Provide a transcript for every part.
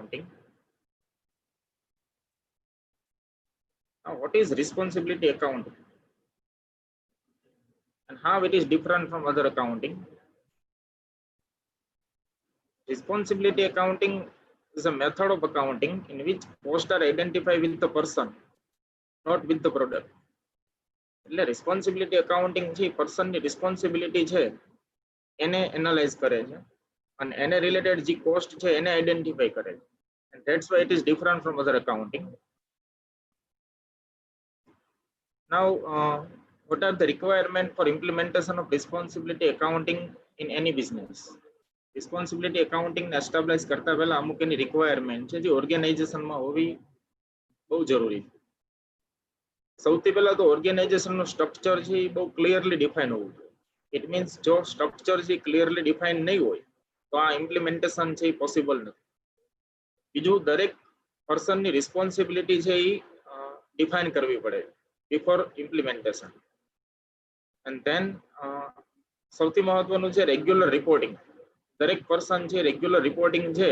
accounting. Now, what is responsibility accounting and how it is different from other accounting? Responsibility accounting is a method of accounting in which costs are identified with the person, not with the product. એટલે responsibility accounting છે person ની responsibility છે એને analyse કરે છે અને એને related જે કોસ્ટ છે એને આઈડેન્ટિફાઈ કરે છે, and that's why it is different from other accounting. Now, what are the requirements for implementation of responsibility accounting in any business? Responsibility accounting ને એસ્ટાબ્લિશ કરતા પહેલા અમુક એની રિક્વાયરમેન્ટ છે જે ઓર્ગેનાઇઝેશનમાં હોવી બહુ જરૂરી છે. સૌથી પહેલા તો ઓર્ગેનાઇઝેશનનું સ્ટ્રક્ચર છે એ બહુ ક્લિયરલી ડિફાઇન હોવું જોઈએ. ઇટ મીન્સ જો સ્ટ્રક્ચર છે ક્લિયરલી ડિફાઇન નહીં હોય તો આ ઇમ્પ્લિમેન્ટેશન છે એ પોસિબલ નથી. બીજું, દરેક પર્સનની રિસ્પોન્સિબિલિટી છે એ ડિફાઇન કરવી પડે before implementation. And then સૌથી મહત્વનું છે રેગ્યુલર રિપોર્ટિંગ. દરેક પર્સન છે રેગ્યુલર રિપોર્ટિંગ છે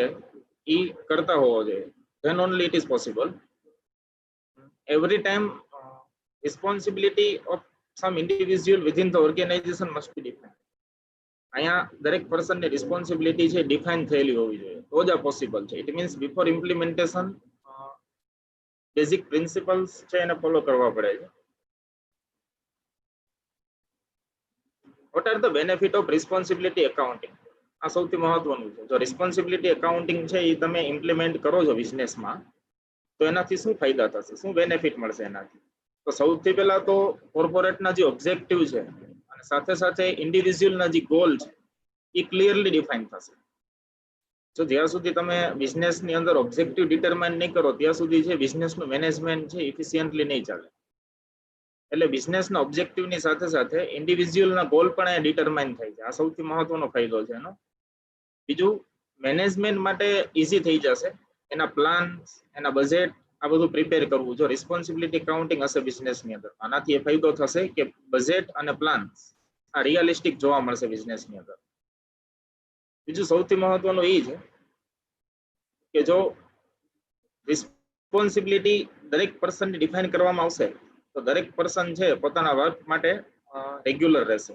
એ કરતા હોવો જોઈએ. then only it is possible. Every time responsibility of some individual within the organization must be defined. અહીંયા દરેક પર્સનની રિસ્પોન્સિબિલિટી છે ડિફાઇન થયેલી હોવી જોઈએ તો જ આ પોસિબલ છે. It means before implementation basic principles છે એને ફોલો કરવા પડે છે. What are the benefit of responsibility accounting? આ સૌથી મહત્વનું છે. જો રિસ્પોન્સિબિલિટી એકાઉન્ટિંગ છે એ તમે ઇમ્પ્લિમેન્ટ કરો છો બિઝનેસમાં તો એનાથી શું ફાયદા થશે, શું બેનિફિટ મળશે એનાથી? તો સૌથી પહેલા તો કોર્પોરેટના જે ઓબ્જેક્ટિવ છે અને સાથે સાથે ઇન્ડિવિજ્યુઅલના જે ગોલ છે એ ક્લિયરલી ડિફાઇન થશે. જો જ્યાં સુધી તમે બિઝનેસની અંદર ઓબ્જેક્ટિવ ડિટરમાઇન નહીં કરો ત્યાં સુધી છે બિઝનેસનું મેનેજમેન્ટ છે ઇફિશિયન્ટલી નહીં ચાલે. એટલે બિઝનેસના ઓબ્જેક્ટિવની સાથે સાથે ઇન્ડિવિજ્યુઅલના ગોલ પણ એ ડિટરમાઇન થાય છે. આ સૌથી મહત્વનો ફાયદો છે એનો. બીજું, મેનેજમેન્ટ માટે ઇઝી થઈ જશે. એના પ્લાન, એના બજેટ આ બધું પ્રિપેર કરવું જો રિસ્પોન્સિબિલિટી એકાઉન્ટિંગ હશે બિઝનેસની અંદર. આનાથી એ ફાયદો થશે કે બજેટ અને પ્લાન આ રિયલિસ્ટિક જોવા મળશે બિઝનેસની અંદર. બીજું સૌથી મહત્વનું એ છે કે જો રિસ્પોન્સિબિલિટી દરેક પર્સનની ડિફાઇન કરવામાં આવશે તો દરેક પર્સન છે પોતાના વર્ક માટે રેગ્યુલર રહેશે.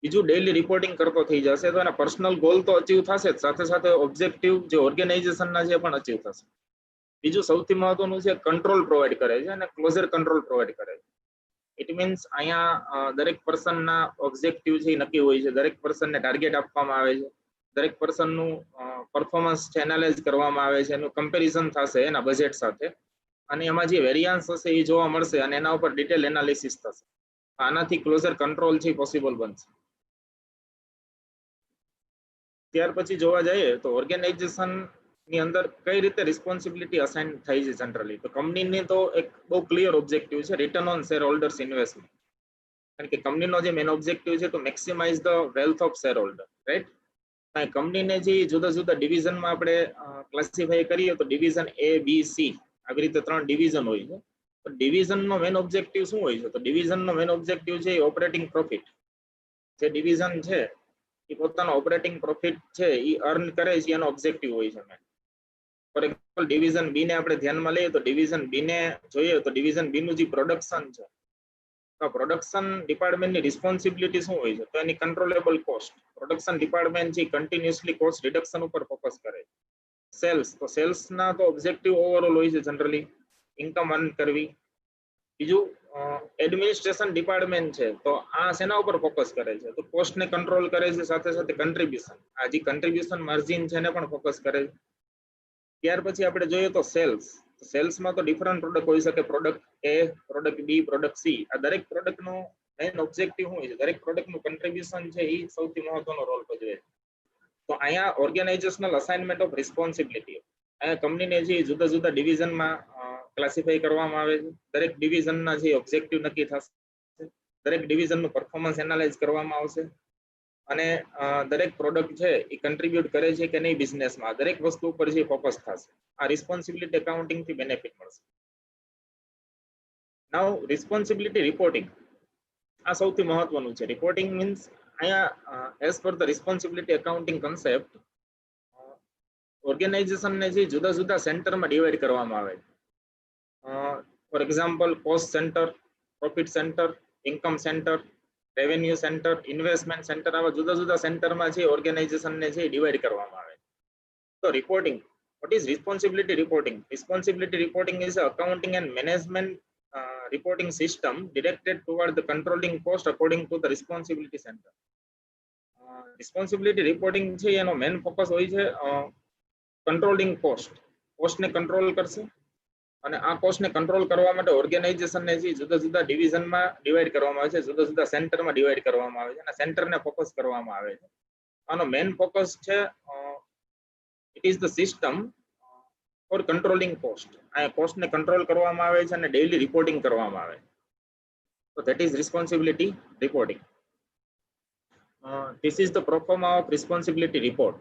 બીજું, ડેઇલી રિપોર્ટિંગ કરતો થઈ જશે તો એના પર્સનલ ગોલ તો અચીવ થશે જ, સાથે સાથે ઓબ્જેક્ટિવ જે ઓર્ગેનાઇઝેશનના છે પણ અચીવ થશે. બીજું સૌથી મહત્વનું છે કંટ્રોલ પ્રોવાઈડ કરે છે અને ક્લોઝર કંટ્રોલ પ્રોવાઈડ કરે છે. ઇટ મીન્સ અહીંયા દરેક પર્સનના ઓબ્જેક્ટિવ છે એ નક્કી હોય છે, દરેક પર્સનને ટાર્ગેટ આપવામાં આવે છે, દરેક પર્સનનું પરફોર્મન્સ છે એનાલાઇઝ કરવામાં આવે છે, એનું કમ્પેરિઝન થશે એના બજેટ સાથે અને એમાં જે વેરિયન્સ હશે એ જોવા મળશે અને એના ઉપર ડિટેલ એનાલિસિસ થશે. આનાથી ક્લોઝર કંટ્રોલ છે પોસિબલ બનશે. ત્યાર પછી જોવા જઈએ તો ઓર્ગેનાઇઝેશન ની અંદર કઈ રીતે રિસ્પોન્સિબિલિટી અસાઇન થાય છે જનરલી. તો કંપનીની તો એક બહુ ક્લિયર ઓબ્જેક્ટિવ છે return on share holders investment. કારણ કે કંપનીનો જે મેઇન ઓબ્જેક્ટિવ છે to maximize the wealth of share holder, right? કંપનીને જે જુદા જુદા ડિવિઝનમાં આપણે ક્લાસિફાઈ કરીએ તો ડિવિઝન A, B, C આવી રીતે 3 ડિવિઝન હોય છે. તો ડિવિઝનનો મેઇન ઓબ્જેક્ટિવ શું હોય છે? તો ડિવિઝનનો મેઇન ઓબ્જેક્ટિવ છે ઓપરેટિંગ પ્રોફિટ. જે ડિવિઝન છે એ પોતાનો ઓપરેટિંગ પ્રોફિટ છે એ અર્ન કરે છે એનો ઓબ્જેક્ટિવ હોય છે. ફોર એક્ઝામ્પલ ડિવિઝન બી ને આપણે ધ્યાનમાં લઈએ તો ડિવિઝન બી ને જોઈએ તો ડિવિઝન બી નું જે પ્રોડક્શન છે તો પ્રોડક્શન ડિપાર્ટમેન્ટની રિસ્પોન્સિબિલિટી શું હોય છે? તો એની કંટ્રોલેબલ કોસ્ટ. પ્રોડક્શન ડિપાર્ટમેન્ટ છે કન્ટિન્યુઅસલી કોસ્ટ રિડક્શન ઉપર ફોકસ કરે છે. સેલ્સ, તો સેલ્સના તો ઓબ્જેક્ટિવ ઓવરઓલ હોય છે જનરલી ઇન્કમ અર્ન કરવી. બીજું એડમિનિસ્ટ્રેશન ડિપાર્ટમેન્ટ છે તો આ શેના ઉપર ફોકસ કરે છે? તો કોસ્ટને કંટ્રોલ કરે છે, સાથે સાથે કન્ટ્રીબ્યુશન, આ જે કન્ટ્રીબ્યુશન માર્જિન છે એને પણ ફોકસ કરે છે. ત્યાર પછી આપણે જોઈએ તો સેલ્સ. સેલ્સમાં તો ડિફરન્ટ પ્રોડક્ટ હોઈ શકે, product A, product B, product C. આ દરેક પ્રોડક્ટનો મેઇન ઓબ્જેક્ટિવ શું હોય છે? દરેક પ્રોડક્ટનું કન્ટ્રીબ્યુશન છે એ સૌથી મહત્વનો રોલ ભજવે છે. તો અહીંયા ઓર્ગેનાઇઝેશનલ અસાઇનમેન્ટ ઓફ રિસ્પોન્સિબિલિટી, અહીંયા કંપનીને જે જુદા જુદા ડિવિઝનમાં ક્લાસિફાઈ કરવામાં આવે છે, દરેક ડિવિઝનના જે ઓબ્જેક્ટિવ નક્કી થશે, દરેક ડિવિઝનનું પરફોર્મન્સ એનાલાઇઝ કરવામાં આવશે અને દરેક પ્રોડક્ટ છે એ કન્ટ્રીબ્યુટ કરે છે કે નહીં બિઝનેસમાં, દરેક વસ્તુ ઉપર જે ફોકસ થશે. આ રિસ્પોન્સિબિલિટી એકાઉન્ટિંગ થી બેનિફિટ મળશે. નાઉ રિસ્પોન્સિબિલિટી રિપોર્ટિંગ, આ સૌથી મહત્વનું છે. રિપોર્ટિંગ મીન્સ અહીંયા as per the responsibility accounting concept organization ને જે જુદા જુદા સેન્ટરમાં ડિવાઈડ કરવામાં આવે છે. For example cost centre, profit centre, income centre, revenue centre, investment centre, આવા જુદા જુદા સેન્ટરમાં છે ઓર્ગેનાઇઝેશનને છે ડિવાઈડ કરવામાં આવે છે. તો reporting, what is responsibility reporting? Responsibility reporting is a accounting and management reporting system directed toward the controlling cost according to the responsibility center. Responsibility reporting છે એનો મેઇન ફોકસ હોય છે કંટ્રોલિંગ કોસ્ટને કંટ્રોલ કરશે, અને આ કોસ્ટને કંટ્રોલ કરવા માટે ઓર્ગેનાઇઝેશનને જે જુદા જુદા ડિવિઝનમાં ડિવાઈડ કરવામાં આવે છે, જુદા જુદા સેન્ટરમાં ડિવાઈડ કરવામાં આવે છે અને સેન્ટરને ફોકસ કરવામાં આવે છે. આનો મેઇન ફોકસ છે it is the system for controlling cost. આ કોસ્ટને કંટ્રોલ કરવામાં આવે છે અને ડેઈલી રિપોર્ટિંગ કરવામાં આવે છે. So that is responsibility reporting. This is the proforma of responsibility report.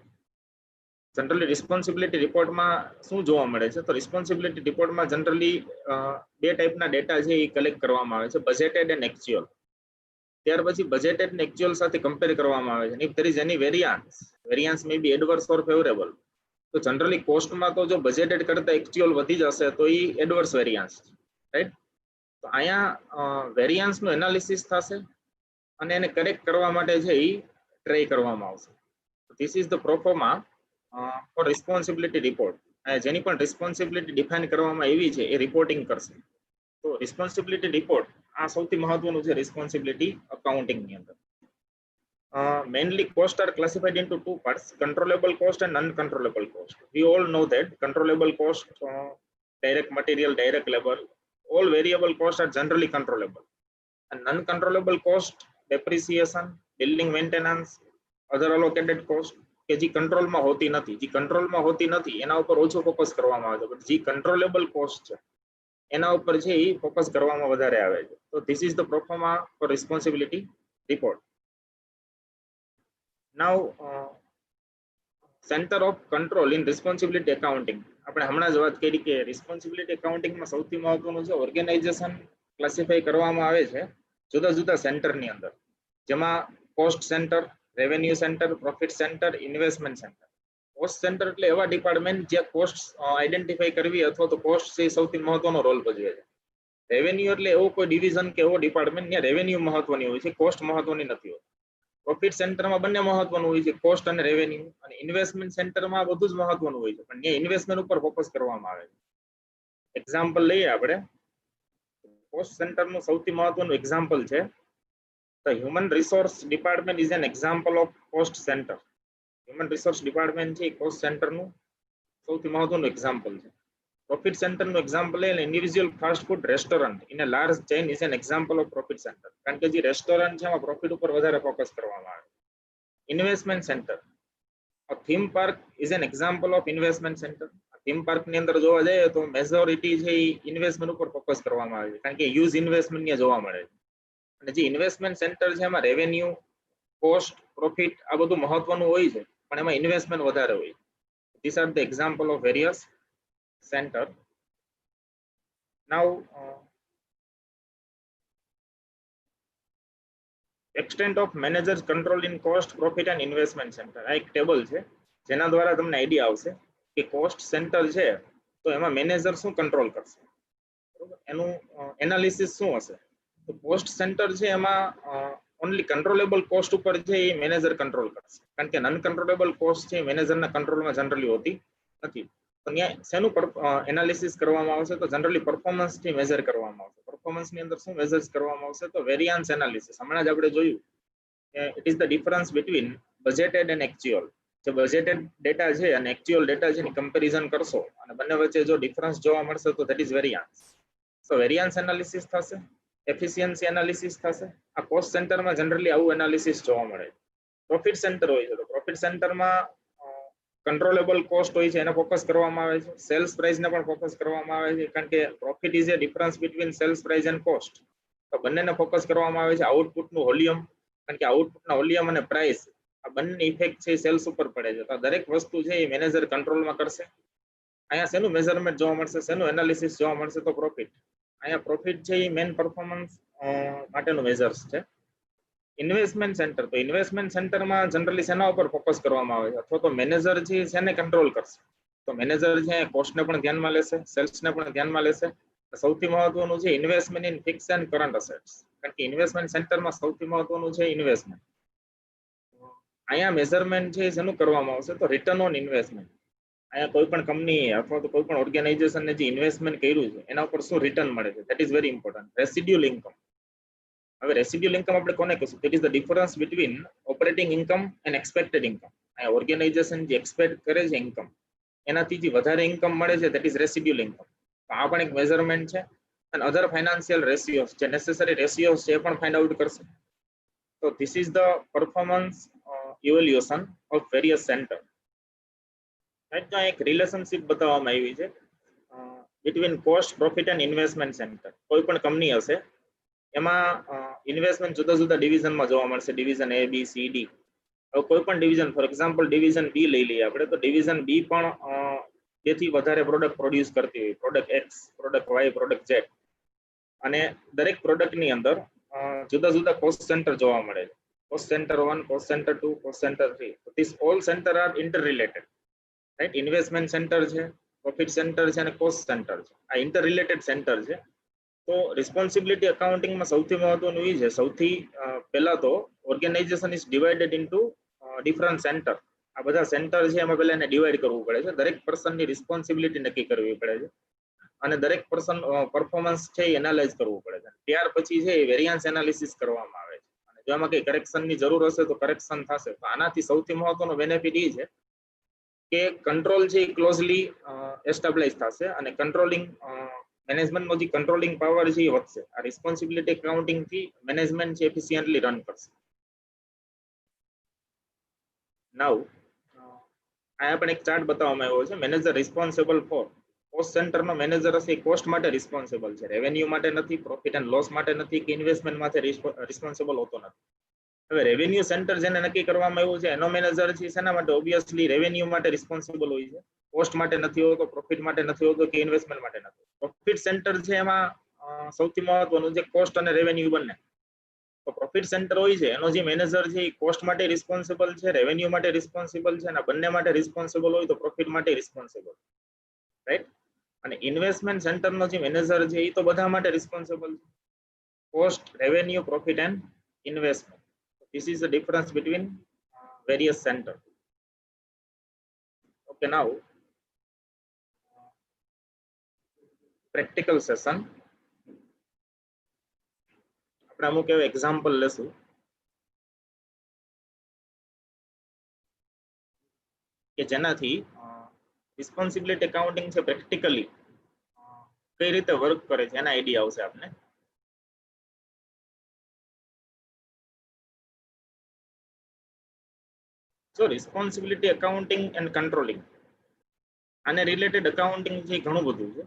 Generally responsibility રિપોર્ટમાં શું જોવા મળે છે? તો રિસ્પોન્સિબિલિટી રિપોર્ટમાં જનરલી બે ટાઈપના ડેટા છે એ કલેક્ટ કરવામાં આવે છે, બજેટેડ એન્ડ એક્ચ્યુઅલ. ત્યાર પછી બજેટેડ અને એક્ચ્યુઅલ સાથે કમ્પેર કરવામાં આવે છે. If there is any variance may be adverse or favourable. તો જનરલી કોસ્ટમાં તો જો બજેટેડ કરતા એક્ચ્યુઅલ વધી જશે તો એ એડવર્સ વેરિયન્સ, રાઈટ? તો અહીંયા વેરિયન્સનું એનાલિસિસ થશે અને એને કરેક્ટ કરવા માટે છે એ ટ્રાય કરવામાં આવશે. This is the proforma for responsibility report. જેની પણ રિસ્પોન્સિબિલિટી ડિફાઇન કરવામાં આવી છે એ રિપોર્ટિંગ કરશે. તો રિસ્પોન્સિબિલિટી રિપોર્ટ આ સૌથી મહત્વનું છે રિસ્પોન્સિબિલિટી અકાઉન્ટિંગની અંદર. Mainly costs are classified into two parts, controllable cost and uncontrollable cost. We all know that controllable cost, direct material, direct labor, all variable costs are generally controllable. And uncontrollable cost, depreciation, building maintenance, other allocated cost કે જે કંટ્રોલમાં હોતી નથી, જે કંટ્રોલમાં હોતી નથી એના ઉપર ઓછો ફોકસ કરવામાં આવે છે, બટ જે કંટ્રોલેબલ કોસ્ટ છે એના ઉપર છે એ ફોકસ કરવામાં વધારે આવે છે. તો this is the proforma for responsibility report. Now, centre of control in responsibility accounting. આપણે હમણાં જ વાત કરી કે રિસ્પોન્સિબિલિટી એકાઉન્ટિંગમાં સૌથી મહત્વનું છે ઓર્ગેનાઇઝેશન ક્લાસિફાઈ કરવામાં આવે છે જુદા જુદા સેન્ટરની અંદર, જેમાં cost centre, revenue centre, profit centre, investment centre. Cost centre એટલે એવા ડિપાર્ટમેન્ટ જે કોસ્ટ આઈડેન્ટિફાઈ કરવી અથવા તો કોસ્ટ છે સૌથી મહત્વનો રોલ ભજવે છે. રેવન્યુ એટલે એવો કોઈ ડિવિઝન કે એવો ડિપાર્ટમેન્ટ જ્યાં રેવન્યુ મહત્વની હોય છે, કોસ્ટ મહત્વની નથી હોતી. પ્રોફિટ સેન્ટરમાં બંને મહત્વનું હોય છે, કોસ્ટ અને રેવન્યુ. અને ઇન્વેસ્ટમેન્ટ સેન્ટરમાં બધું જ મહત્વનું હોય છે, પણ ત્યાં ઇન્વેસ્ટમેન્ટ ઉપર ફોકસ કરવામાં આવે છે. એક્ઝામ્પલ લઈએ આપણે. કોસ્ટ સેન્ટરનું સૌથી મહત્વનું એક્ઝામ્પલ છે the human resource department is an example of cost center. Human resource department છે કોસ્ટ સેન્ટરનું સૌથી મહત્વનું એક્ઝામ્પલ છે. પ્રોફિટ સેન્ટરનું એક્ઝામ્પલ એટલે individual fast food restaurant in a large chain is an example of profit centre. કારણ કે જે રેસ્ટોરન્ટ છે એમાં પ્રોફિટ ઉપર વધારે ફોકસ કરવામાં આવે. Investment centre, a theme park is an example of investment centre. Theme પાર્કની અંદર જોવા જઈએ તો મેજોરિટી છે એ ઇન્વેસ્ટમેન્ટ ઉપર ફોકસ કરવામાં આવે છે, કારણ કે યુઝ ઇન્વેસ્ટમેન્ટ ત્યાં જોવા મળે છે. અને જે ઇન્વેસ્ટમેન્ટ સેન્ટર છે એમાં રેવન્યુ, કોસ્ટ, પ્રોફિટ આ બધું મહત્વનું હોય છે, પણ એમાં ઇન્વેસ્ટમેન્ટ વધારે હોય. This are the example of various centre. Now extent of managers control in cost, profit and investment centre. આ એક ટેબલ છે જેના દ્વારા તમને આઈડિયા આવશે કે કોસ્ટ સેન્ટર છે તો એમાં મેનેજર શું કંટ્રોલ કરશે, બરોબર? એનું એનાલિસિસ શું હશે? તો કોસ્ટ સેન્ટર છે એમાં ઓનલી કંટ્રોલેબલ કોસ્ટ ઉપર છે એ મેનેજર કંટ્રોલ કરશે, કારણ કે નન કંટ્રોલેબલ કોસ્ટ છે મેનેજરના કંટ્રોલમાં જનરલી હોતી નથી. તો ત્યાં શેનું એનાલિસિસ કરવામાં આવશે? તો જનરલી પરફોર્મન્સથી મેજર કરવામાં આવશે. પરફોર્મન્સની અંદર શું મેજર્સ કરવામાં આવશે? તો વેરિયન્સ એનાલિસિસ. હમણાં જ આપણે જોયું it is the difference between budgeted and actual. જે બજેટેડ ડેટા છે અને એક્ચ્યુઅલ ડેટા છે એની કમ્પેરિઝન કરશો અને બંને વચ્ચે જો ડિફરન્સ જોવા મળશે તો ધેટ ઇઝ વેરિયન્સ. તો વેરિયન્સ એનાલિસિસ થશે, એફિશિયન્સી એનાલિસિસ થશે. આ કોસ્ટ સેન્ટરમાં જનરલી આવું એનાલિસિસ જોવા મળે છે. પ્રોફિટ સેન્ટર હોય છે તો પ્રોફિટ સેન્ટરમાં કંટ્રોલેબલ કોસ્ટ હોય છે એને ફોકસ કરવામાં આવે છે. સેલ્સ પ્રાઇસને પણ ફોકસ કરવામાં આવે છે, કારણ કે profit is a difference between sales price and cost. તો બંનેને ફોકસ કરવામાં આવે છે. આઉટપુટનું વોલ્યુમ, કારણ કે આઉટપુટના વોલ્યુમ અને પ્રાઇસ આ બંને ઇફેક્ટ છે સેલ્સ ઉપર પડે છે. તો દરેક વસ્તુ છે એ મેનેજર કંટ્રોલમાં કરશે. અહીંયા શેનું મેઝરમેન્ટ જોવા મળશે, શેનું એનાલિસિસ જોવા મળશે? તો પ્રોફિટ. અહીંયા પ્રોફિટ છે એ મેઇન પરફોર્મન્સ માટેનું મેજર્સ છે. ઇન્વેસ્ટમેન્ટ સેન્ટર, તો ઇન્વેસ્ટમેન્ટ સેન્ટરમાં જનરલી શેના ઉપર ફોકસ કરવામાં આવે છે, અથવા તો મેનેજર છે શેને કંટ્રોલ કરશે? તો મેનેજર છે કોસ્ટને પણ ધ્યાનમાં લેશે, સેલ્સને પણ ધ્યાનમાં લેશે. સૌથી મહત્વનું છે investment in fix end current assets, કારણ કે ઇન્વેસ્ટમેન્ટ સેન્ટરમાં સૌથી મહત્વનું છે ઇન્વેસ્ટમેન્ટ. અહીંયા મેઝરમેન્ટ છે શેનું કરવામાં આવશે? તો રિટર્ન ઓન ઇન્વેસ્ટમેન્ટ. અહીંયા કોઈ પણ કંપની અથવા તો કોઈ પણ ઓર્ગેનાઇઝેશનને જે ઇન્વેસ્ટમેન્ટ કર્યું છે એના ઉપર શું રિટર્ન મળે છે, that is very important. Residual income. હવે રેસિડ્યુઅલ ઇન્કમ આપણે કોને કહીશું? That is the difference between operating income and expected income. અહીંયા ઓર્ગેનાઇઝેશન જે એક્સપેક્ટ કરે છે ઇન્કમ, એનાથી જે વધારે ઇન્કમ મળે છે ધેટ ઇઝ રેસિડ્યુઅલ ઇન્કમ. તો આ પણ એક મેઝરમેન્ટ છે. અને અધર ફાઇનાન્શિયલ રેશિયોસ, જે નેસેસરી રેશિયોસ છે એ પણ ફાઇન્ડ આઉટ કરશે. તો this is the performance evaluation of various centre. Right, એક રિલેશનશિપ બતાવવામાં આવી છે between cost, profit and investment centre. કોઈ પણ કંપની હશે એમાં ઇન્વેસ્ટમેન્ટ જુદા જુદા ડિવિઝનમાં જોવા મળશે, division A, B, C, D. હવે કોઈ પણ division, for example division B લઈ લઈએ આપણે, તો ડિવિઝન B પણ બેથી વધારે પ્રોડક્ટ પ્રોડ્યુસ કરતી હોય, product X, product Y, product Z. અને દરેક પ્રોડક્ટની અંદર જુદા જુદા કોસ્ટ સેન્ટર જોવા મળે છે. Cost centre 1, cost centre 2, cost centre 3. This all centre are inter related. Right, investment centre છે, પ્રોફિટ સેન્ટર છે અને કોસ્ટ સેન્ટર છે. આ ઇન્ટર રિલેટેડ સેન્ટર છે. તો રિસ્પોન્સિબિલિટી અકાઉન્ટિંગમાં સૌથી મહત્વનું એ છે, સૌથી પહેલા તો organization is divided into different centre. આ બધા સેન્ટર છે એમાં પહેલા એને ડિવાઈડ કરવું પડે છે, દરેક પર્સનની રિસ્પોન્સિબિલિટી નક્કી કરવી પડે છે, અને દરેક પર્સન પરફોર્મન્સ છે એ એનાલાઇઝ કરવું પડે છે. ત્યાર પછી છે એ વેરિયન્સ એનાલિસિસ કરવામાં આવે છે, અને જો એમાં કઈ કરેક્શનની જરૂર હશે તો કરેક્શન થશે. તો આનાથી સૌથી મહત્વનો બેનિફિટ એ છે કે કંટ્રોલ છે એ ક્લોઝલી એસ્ટાબ્લિશ થશે, અને કંટ્રોલિંગ મેનેજમેન્ટનો જે કંટ્રોલિંગ પાવર છે એ વધશે. આ રિસ્પોન્સિબિલિટી એકાઉન્ટિંગ થી મેનેજમેન્ટ છે એફિશિયન્ટલી રન કરશે. નાઉ અહીંયા પણ એક ચાર્ટ બતાવવામાં આવ્યો છે, મેનેજર રિસ્પોન્સિબલ ફોર. કોસ્ટ સેન્ટરનો મેનેજર હશે એ કોસ્ટ માટે રિસ્પોન્સિબલ છે, રેવન્યુ માટે નથી, પ્રોફિટ એન્ડ લોસ માટે નથી, કે ઇન્વેસ્ટમેન્ટ માટે રિસ્પોન્સિબલ હોતો નથી. હવે રેવન્યુ સેન્ટર જેને નક્કી કરવામાં આવ્યું છે એનો મેનેજર છે શેના માટે? ઓબ્વિયસલી રેવન્યુ માટે રિસ્પોન્સિબલ હોય છે, કોસ્ટ માટે નથી હોતો, પ્રોફિટ માટે નથી હોતો, કે ઇન્વેસ્ટમેન્ટ માટે નથી. પ્રોફિટ સેન્ટર છે એમાં સૌથી મહત્વનું છે કોસ્ટ અને રેવન્યુ બંને. તો પ્રોફિટ સેન્ટર હોય છે એનો જે મેનેજર છે એ કોસ્ટ માટે રિસ્પોન્સિબલ છે, રેવન્યુ માટે રિસ્પોન્સિબલ છે, અને બંને માટે રિસ્પોન્સિબલ હોય તો પ્રોફિટ માટે રિસ્પોન્સિબલ. રાઈટ, અને ઇન્વેસ્ટમેન્ટ સેન્ટરનો જે મેનેજર છે એ તો બધા માટે રિસ્પોન્સિબલ છે, cost, revenue, profit and investment. This is the difference between various center. Okay, now practical session. આપણે અમુક એવા એક્ઝામ્પલ લેશું કે જેનાથી રિસ્પોન્સિબિલિટી એકાઉન્ટિંગ છે પ્રેક્ટિકલી કઈ રીતે વર્ક કરે છે એના આઈડિયા આવશે આપને. So responsibility accounting and controlling, આને રિલેટેડ અકાઉન્ટિંગ છે ઘણું બધું છે.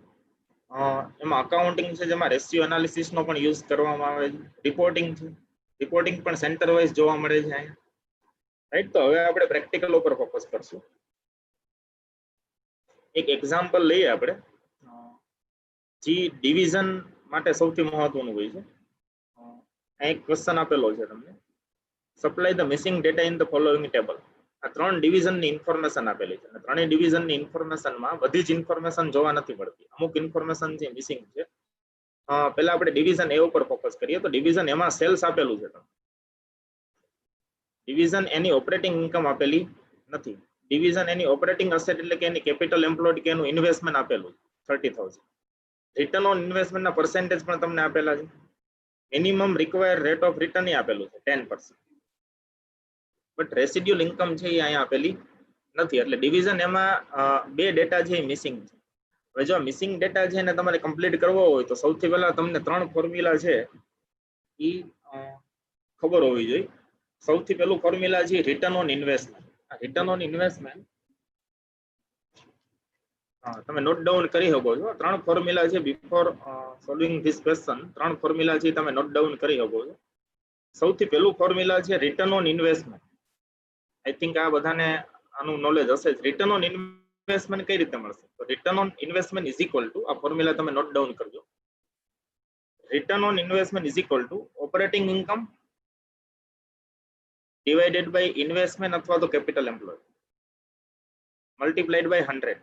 એમાં અકાઉન્ટિંગ છે જેમાં રેશિયો એનાલિસિસ નો પણ યુઝ કરવામાં આવે છે, રિપોર્ટિંગ છે, રિપોર્ટિંગ પણ સેન્ટર વાઇઝ જોવા મળે છે અહીંયા. રાઈટ, તો હવે આપણે પ્રેક્ટિકલ ઉપર ફોકસ કરશું. એક એક્ઝામ્પલ લઈએ આપણે, જે ડિવિઝન માટે સૌથી મહત્વનું હોય છે. એક ક્વેશ્ચન આપેલો છે તમને, supply the missing data in the following table. આ 3 ડિવિઝનની ઇન્ફોર્મેશન આપેલી છે, અને ત્રણેય ડિવિઝનની ઇન્ફોર્મેશનમાં બધી જ ઇન્ફોર્મેશન જોવા નથી મળતી, અમુક ઇન્ફોર્મેશન જે મિસિંગ છે. પહેલા આપણે ડિવિઝન એ ઉપર ફોકસ કરીએ. તો ડિવિઝન એમાં સેલ્સ આપેલું છે, ડિવિઝન એની ઓપરેટિંગ ઇન્કમ આપેલી નથી. ડિવિઝન એની ઓપરેટિંગ અસેટ એટલે કે એની કેપિટલ એમ્પ્લોયડ કે એનું ઇન્વેસ્ટમેન્ટ આપેલું છે 30,000. રિટર્ન ઓન ઇન્વેસ્ટમેન્ટના પર્સન્ટેજ પણ તમને આપેલા છે. Minimum required rate of return એ આપેલું છે 10%. બટ રેસિડ્યુઅલ ઇન્કમ છે એ અહીંયા આપેલી નથી, એટલે ડિવિઝન એમાં બે ડેટા છે એ મિસિંગ છે. હવે જો મિસિંગ ડેટા છે એને તમારે કમ્પ્લીટ કરવો હોય તો સૌથી પહેલા તમને 3 ફોર્મ્યુલા છે એ ખબર હોવી જોઈએ. સૌથી પહેલું ફોર્મ્યુલા છે return on investment. Return on investment તમે નોટ ડાઉન કરી શકો છો. 3 ફોર્મ્યુલા છે. Before solving this question 3 formula છે તમે નોટ ડાઉન કરી શકો છો. સૌથી પહેલું ફોર્મ્યુલા છે return on investment. I think આ બધાને આનું નોલેજ હશે જ. રિટર્ન ઓન ઇન્વેસ્ટમેન્ટ કઈ રીતે મળશે? તો return on investment is equal two, આ ફોર્મ્યુલા તમે નોટ ડાઉન કરજો, return on investment is equal to operating income divided by investment अथवा तो capital employed multiplied by 100.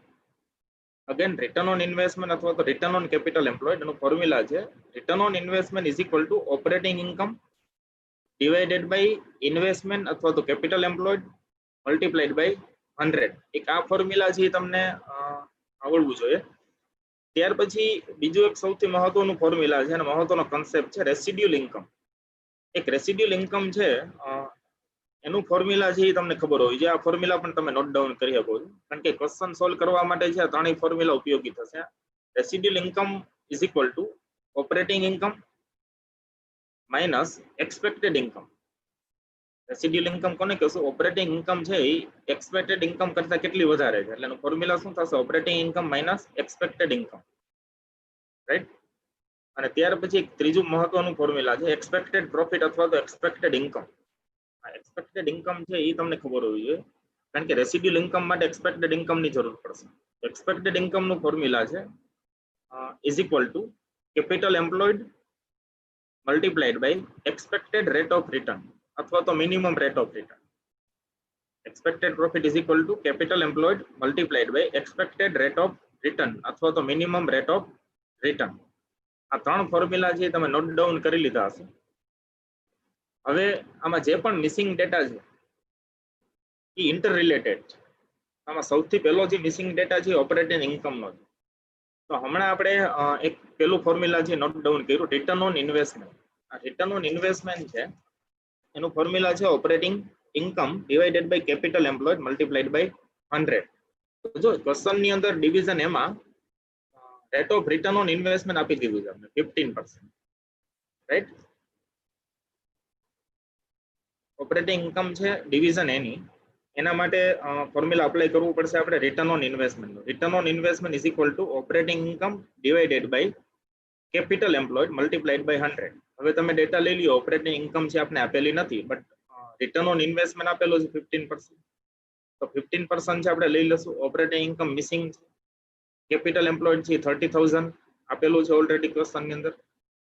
Again, return on investment अथवा तो return on capital employed એનો formula છે return on investment is equal to operating income divided by investment अथवा तो capital employed multiplied by 100. એક આ ફોર્મ્યુલા છે તમને આવડવું જોઈએ. ત્યાર પછી બીજો એક સૌથી મહત્વનું ફોર્મ્યુલા છે અને મહત્વનો કન્સેપ્ટ છે રેસિડ્યુઅલ ઇન્કમ. એક રેસિડ્યુઅલ ઇન્કમ છે એનું ફોર્મ્યુલા છે એ તમને ખબર હોવી જોઈએ. આ ફોર્મ્યુલા પણ તમે નોટ ડાઉન કરી શકો છો કારણ કે ક્વેશ્ચન સોલ્વ કરવા માટે છે ત્રણેય ફોર્મ્યુલા ઉપયોગી થશે. Residual income is equal to operating income minus expected income. Residual income કોને કહેશું? ઓપરેટિંગ ઇન્કમ છે એ એક્સપેક્ટેડ ઇન્કમ કરતા કેટલી વધારે છે એટલે એનું ફોર્મ્યુલા શું થશે? Operating income minus expected income, right. અને ત્યાર પછી એક ત્રીજું મહત્વનું ફોર્મ્યુલા છે એક્સપેક્ટેડ પ્રોફિટ અથવા તો એક્સપેક્ટેડ ઇન્કમ. આ એક્સપેક્ટેડ ઇન્કમ છે એ તમને ખબર હોવી જોઈએ કારણ કે રેસિડ્યુઅલ ઇન્કમ માટે એક્સપેક્ટેડ ઇન્કમની જરૂર પડશે. એક્સપેક્ટેડ ઇન્કમનું ફોર્મ્યુલા છે is equal to capital employed multiplied by expected rate of return અથવા તો minimum rate of return. Expected profit is equal to capital employed multiplied by expected rate of return અથવા તો minimum rate of return. આ ત્રણ formula છે તમે note down કરી લીધા હશે. હવે આમાં જે પણ મિસિંગ ડેટા છે એ ઇન્ટર રિલેટેડ છે. આમાં સૌથી પહેલો જે મિસિંગ ડેટા છે ઓપરેટિંગ ઇન્કમનો છે. તો હમણાં આપણે એક પેલું ફોર્મ્યુલા છે નોટ ડાઉન કર્યું રિટર્ન ઓન ઇન્વેસ્ટમેન્ટ. આ રિટર્ન ઓન ઇન્વેસ્ટમેન્ટ છે એનું ફોર્મ્યુલા છે operating income divided by capital employed multiplied by 100. તો જો ક્વેશ્ચન ની અંદર ડિવિઝન એમાં rate of return on investment આપી દીધું છે આપણે 15%, રાઈટ. ઓપરેટિંગ ઇન્કમ છે ડિવિઝન એના માટે ફોર્મ્યુલા અપ્લાય કરવું પડશે આપણે return on investment. Return on investment is equal to operating income divided by capital employed multiplied by 100. હવે તમે ડેટા લઈ લ્યો ઓપરેટિંગ ઇન્કમ છે આપણે આપેલી નથી બટ રિટર્ન ઓન ઇન્વેસ્ટમેન્ટ આપેલું છે 15%. તો 15% છે આપણે લઈ લેશું. ઓપરેટિંગ ઇન્કમ મિસિંગ છે. કેપિટલ એમ્પ્લોયડ છે 30,000 આપેલું છે ઓલરેડી ક્વેશ્ચન ની અંદર.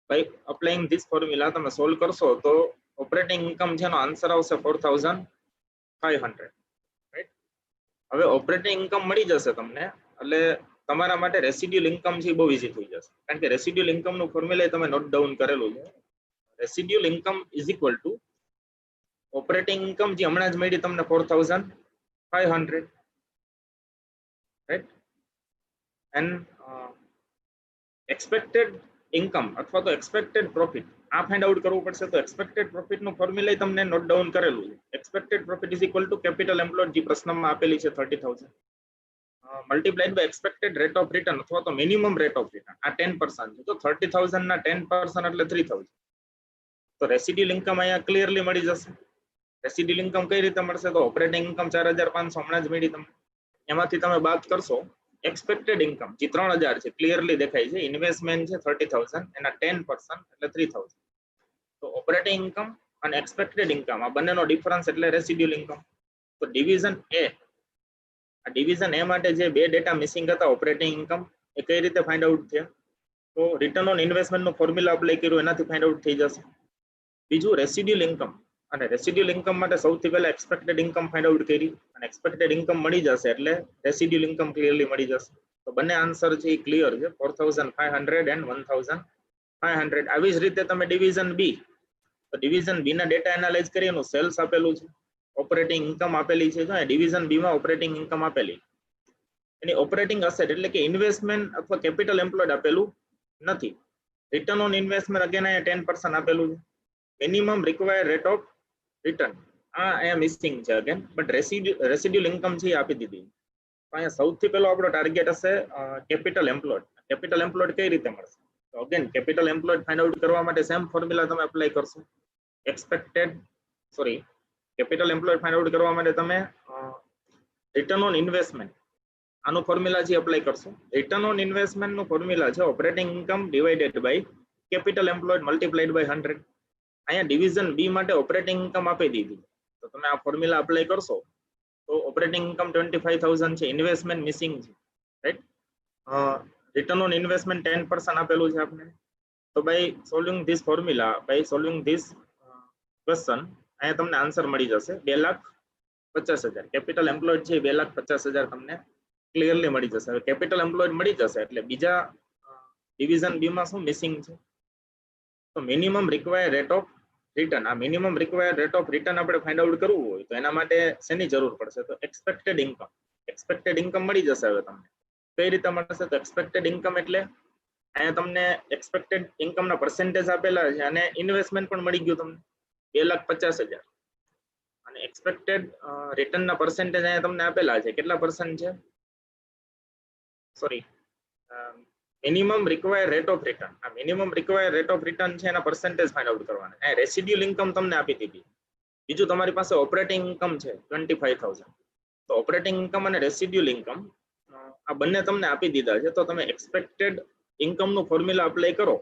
બાય અપ્લાઇંગ ધીસ ફોર્મ્યુલા તમે સોલ્વ કરશો તો ઓપરેટિંગ ઇન્કમ છે એનો આન્સર આવશે 4,500, રાઈટ. હવે ઓપરેટિંગ ઇન્કમ મળી જશે તમને એટલે તમારા માટે રેસિડ્યુઅલ ઇન્કમ છે બહુ ઈઝી થઈ જશે કારણ કે રેસિડ્યુઅલ ઇન્કમ નું ફોર્મ્યુલા તમે નોટ ડાઉન કરેલું છે. Residual income is equal to operating income જે હમણાં જ મળી તમને 4,500, રાઈટ. એન્ડ એક્સપેક્ટેડ ઇન્કમ અથવા તો એક્સપેક્ટેડ પ્રોફિટ આ ફાઇન્ડ આઉટ કરવું પડશે. તો એક્સપેક્ટેડ પ્રોફિટ નું ફોર્મ્યુલા તમને નોટ ડાઉન કરેલું છે. Expected profit is equal to capital employed જે પ્રશ્નમાં આપેલી છે 30,000 multiplied by expected rate of return અથવા તો મિનિમમ રેટ ઓફ રિટર્ન આ 10% છે. તો 30,000 ના 10% એટલે 3,000. તો રેસિડ્યુઅલ ઇન્કમ અહીંયા ક્લિયરલી મળી જશે. રેસિડ્યુઅલ ઇન્કમ કઈ રીતે મળશે? તો ઓપરેટિંગ ઇન્કમ 4,500 હમણાં જ મળી તમને, એમાંથી તમે બાદ કરશો એક્સપેક્ટેડ ઇન્કમ જે 3,000 છે ક્લિયરલી દેખાય છે. ઇન્વેસ્ટમેન્ટ છે 30,000 એના 10% એટલે 3,000. તો ઓપરેટિંગ ઇન્કમ અને એક્સપેક્ટેડ ઇન્કમ આ બંનેનો ડિફરન્સ એટલે રેસિડ્યુઅલ ઇન્કમ. તો ડિવિઝન એ આ ડિવિઝન એ માટે જે બે ડેટા મિસિંગ હતા ઓપરેટિંગ ઇન્કમ એ કઈ રીતે ફાઇન્ડ આઉટ થયા? તો રિટર્ન ઓન ઇન્વેસ્ટમેન્ટ નું ફોર્મ્યુલા અપ્લાય કર્યું એનાથી ફાઇન્ડ આઉટ થઈ જશે. બીજું રેસિડ્યુઅલ ઇન્કમ અને રેસિડ્યુઅલ ઇન્કમ માટે સૌથી પહેલા એક્સપેક્ટેડ ઇન્કમ ફાઇન્ડ આઉટ કરી અને એક્સપેક્ટેડ ઇન્કમ મળી જશે એટલે રેસિડ્યુઅલ ઇન્કમ ક્લિયરલી મળી જશે. તો બંને આન્સર છે એ ક્લિયર છે 4,500 એન્ડ 1,500. આવી જ રીતે તમે ડિવિઝન બી, તો ડિવિઝન બી ના ડેટા એનાલાઇઝ કરી એનું સેલ્સ આપેલું છે, ઓપરેટિંગ ઇન્કમ આપેલી છે. જો ડિવિઝન બી માં ઓપરેટિંગ ઇન્કમ આપેલી, એની ઓપરેટિંગ અસેટ એટલે કે ઇન્વેસ્ટમેન્ટ અથવા કેપિટલ એમ્પ્લોયડ આપેલું નથી. રિટર્ન ઓન ઇન્વેસ્ટમેન્ટ અગેન અહીંયા 10% આપેલું છે. Minimum required rate of return આ અહીંયા મિસિંગ છે અગેન, બટ રેસિડ્યુઅલ ઇન્કમ છે એ આપી દીધી. અહીંયા સૌથી પહેલો આપણો ટાર્ગેટ હશે કેપિટલ એમ્પ્લોયડ. કેપિટલ એમ્પ્લોયડ કઈ રીતે મળશે? તો again capital employed find out કરવા માટે સેમ ફોર્મ્યુલા તમે અપ્લાય કરશો. કેપિટલ એમ્પ્લોયડ ફાઇન્ડ આઉટ કરવા માટે તમે રિટર્ન ઓન ઇન્વેસ્ટમેન્ટ આનું ફોર્મ્યુલા જે અપ્લાય કરશો. રિટર્ન ઓન ઇન્વેસ્ટમેન્ટ નું ફોર્મ્યુલા છે operating income divided by capital employed multiplied by 100. અહીંયા ડિવિઝન બી માટે ઓપરેટિંગ ઇન્કમ આપી દીધી, તો તમે આ ફોર્મ્યુલા અપ્લાય કરશો તો ઓપરેટિંગ ઇન્કમ 25,000 છે, ઇન્વેસ્ટમેન્ટ મિસિંગ છે, રાઈટ. રિટર્ન ઓન ઇન્વેસ્ટમેન્ટ 10% આપેલું છે આપણે. તો by solving this formula, by solving this question, અહીંયા તમને આન્સર મળી જશે 2,50,000. કેપિટલ એમ્પ્લોયડ છે 2,50,000 તમને ક્લિયરલી મળી જશે. હવે કેપિટલ એમ્પ્લોયડ મળી જશે એટલે બીજા ડિવિઝન બી માં શું મિસિંગ છે? તો minimum required rate of return. આ minimum required rate of return આપણે ફાઇન્ડ આઉટ કરવું હોય તો એના માટે શેની જરૂર પડશે? તો એક્સપેક્ટેડ ઇન્કમ. એક્સપેક્ટેડ ઇન્કમ મળી જશે. હવે તમને કઈ રીતે મળશે? તો એક્સપેક્ટેડ ઇન્કમ એટલે અહીંયા તમને એક્સપેક્ટેડ ઇન્કમના પર્સન્ટેજ આપેલા છે અને ઇન્વેસ્ટમેન્ટ પણ મળી ગયું તમને 2,50,000. અને એક્સપેક્ટેડ રિટર્નના પર્સન્ટેજ અહીંયા તમને આપેલા છે. કેટલા પર્સન્ટ છે? Sorry, minimum required rate of return. આ minimum required rate of return છે એના પર્સન્ટેજ ફાઇન્ડ આઉટ કરવાના. અહીંયા રેસિડ્યુઅલ ઇન્કમ તમને આપી દીધી. બીજું તમારી પાસે ઓપરેટિંગ ઇન્કમ છે 25,000. તો ઓપરેટિંગ ઇન્કમ અને રેસિડ્યુઅલ ઇન્કમ આ બંને તમને આપી દીધા છે. તો તમે એક્સપેક્ટેડ ઇન્કમનું ફોર્મ્યુલા અપ્લાય કરો.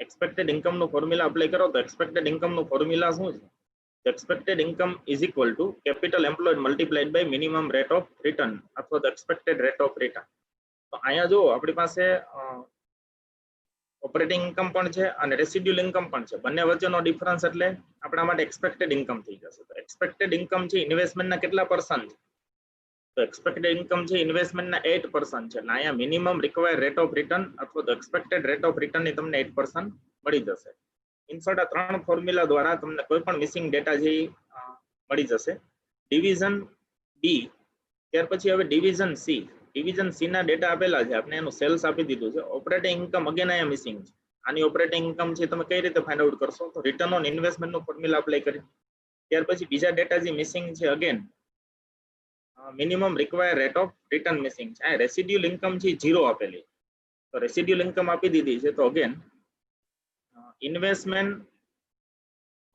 એક્સપેક્ટેડ ઇન્કમનું ફોર્મ્યુલા અપ્લાય કરો તો એક્સપેક્ટેડ ઇન્કમનું ફોર્મ્યુલા શું છે? Expected income is equal to capital employed multiplied by minimum rate of return અથવા તો એક્સપેક્ટેડ રેટ ઓફ રિટર્ન. તો અહીંયા જો આપણી પાસે ઓપરેટિંગ ઇન્કમ પણ છે અને રેસિડ્યુઅલ ઇન્કમ પણ છે. બંને વચ્ચેનો ડિફરન્સ એટલે આપણા માટે એક્સપેક્ટેડ ઇન્કમ થઈ જશે. તો એક્સપેક્ટેડ ઇન્કમ છે ઇન્વેસ્ટમેન્ટના કેટલા પર્સન્ટ છે? તો એક્સપેક્ટેડ ઇન્કમ છે ઇન્વેસ્ટમેન્ટના 8% છે. એટલે અહીંયા minimum required rate of return અથવા તો એક્સપેક્ટેડ રેટ ઓફ રિટર્નની તમને 8% મળી જશે. ઇનશોર્ટ આ ત્રણ ફોર્મ્યુલા દ્વારા તમને કોઈ પણ મિસિંગ ડેટા જે મળી જશે. ડિવિઝન બી, ત્યાર પછી હવે ડિવિઝન સી. ડિવિઝન સી ના ડેટા આપેલા છે. આપણે એનું સેલ્સ આપી દીધું છે. ઓપરેટિંગ ઇન્કમ અગેન અહીંયા મિસિંગ છે. આની ઓપરેટિંગ ઇન્કમ છે તમે કઈ રીતે ફાઇન્ડ આઉટ કરશો? તો રિટર્ન ઓન ઇન્વેસ્ટમેન્ટનું ફોર્મ્યુલા અપ્લાય કરી. ત્યાર પછી બીજા ડેટા જે મિસિંગ છે again minimum required rate of return missing છે. આ રેસિડ્યુઅલ ઇન્કમ છે 0 આપેલી. તો રેસિડ્યુઅલ ઇન્કમ આપી દીધી છે. તો again investment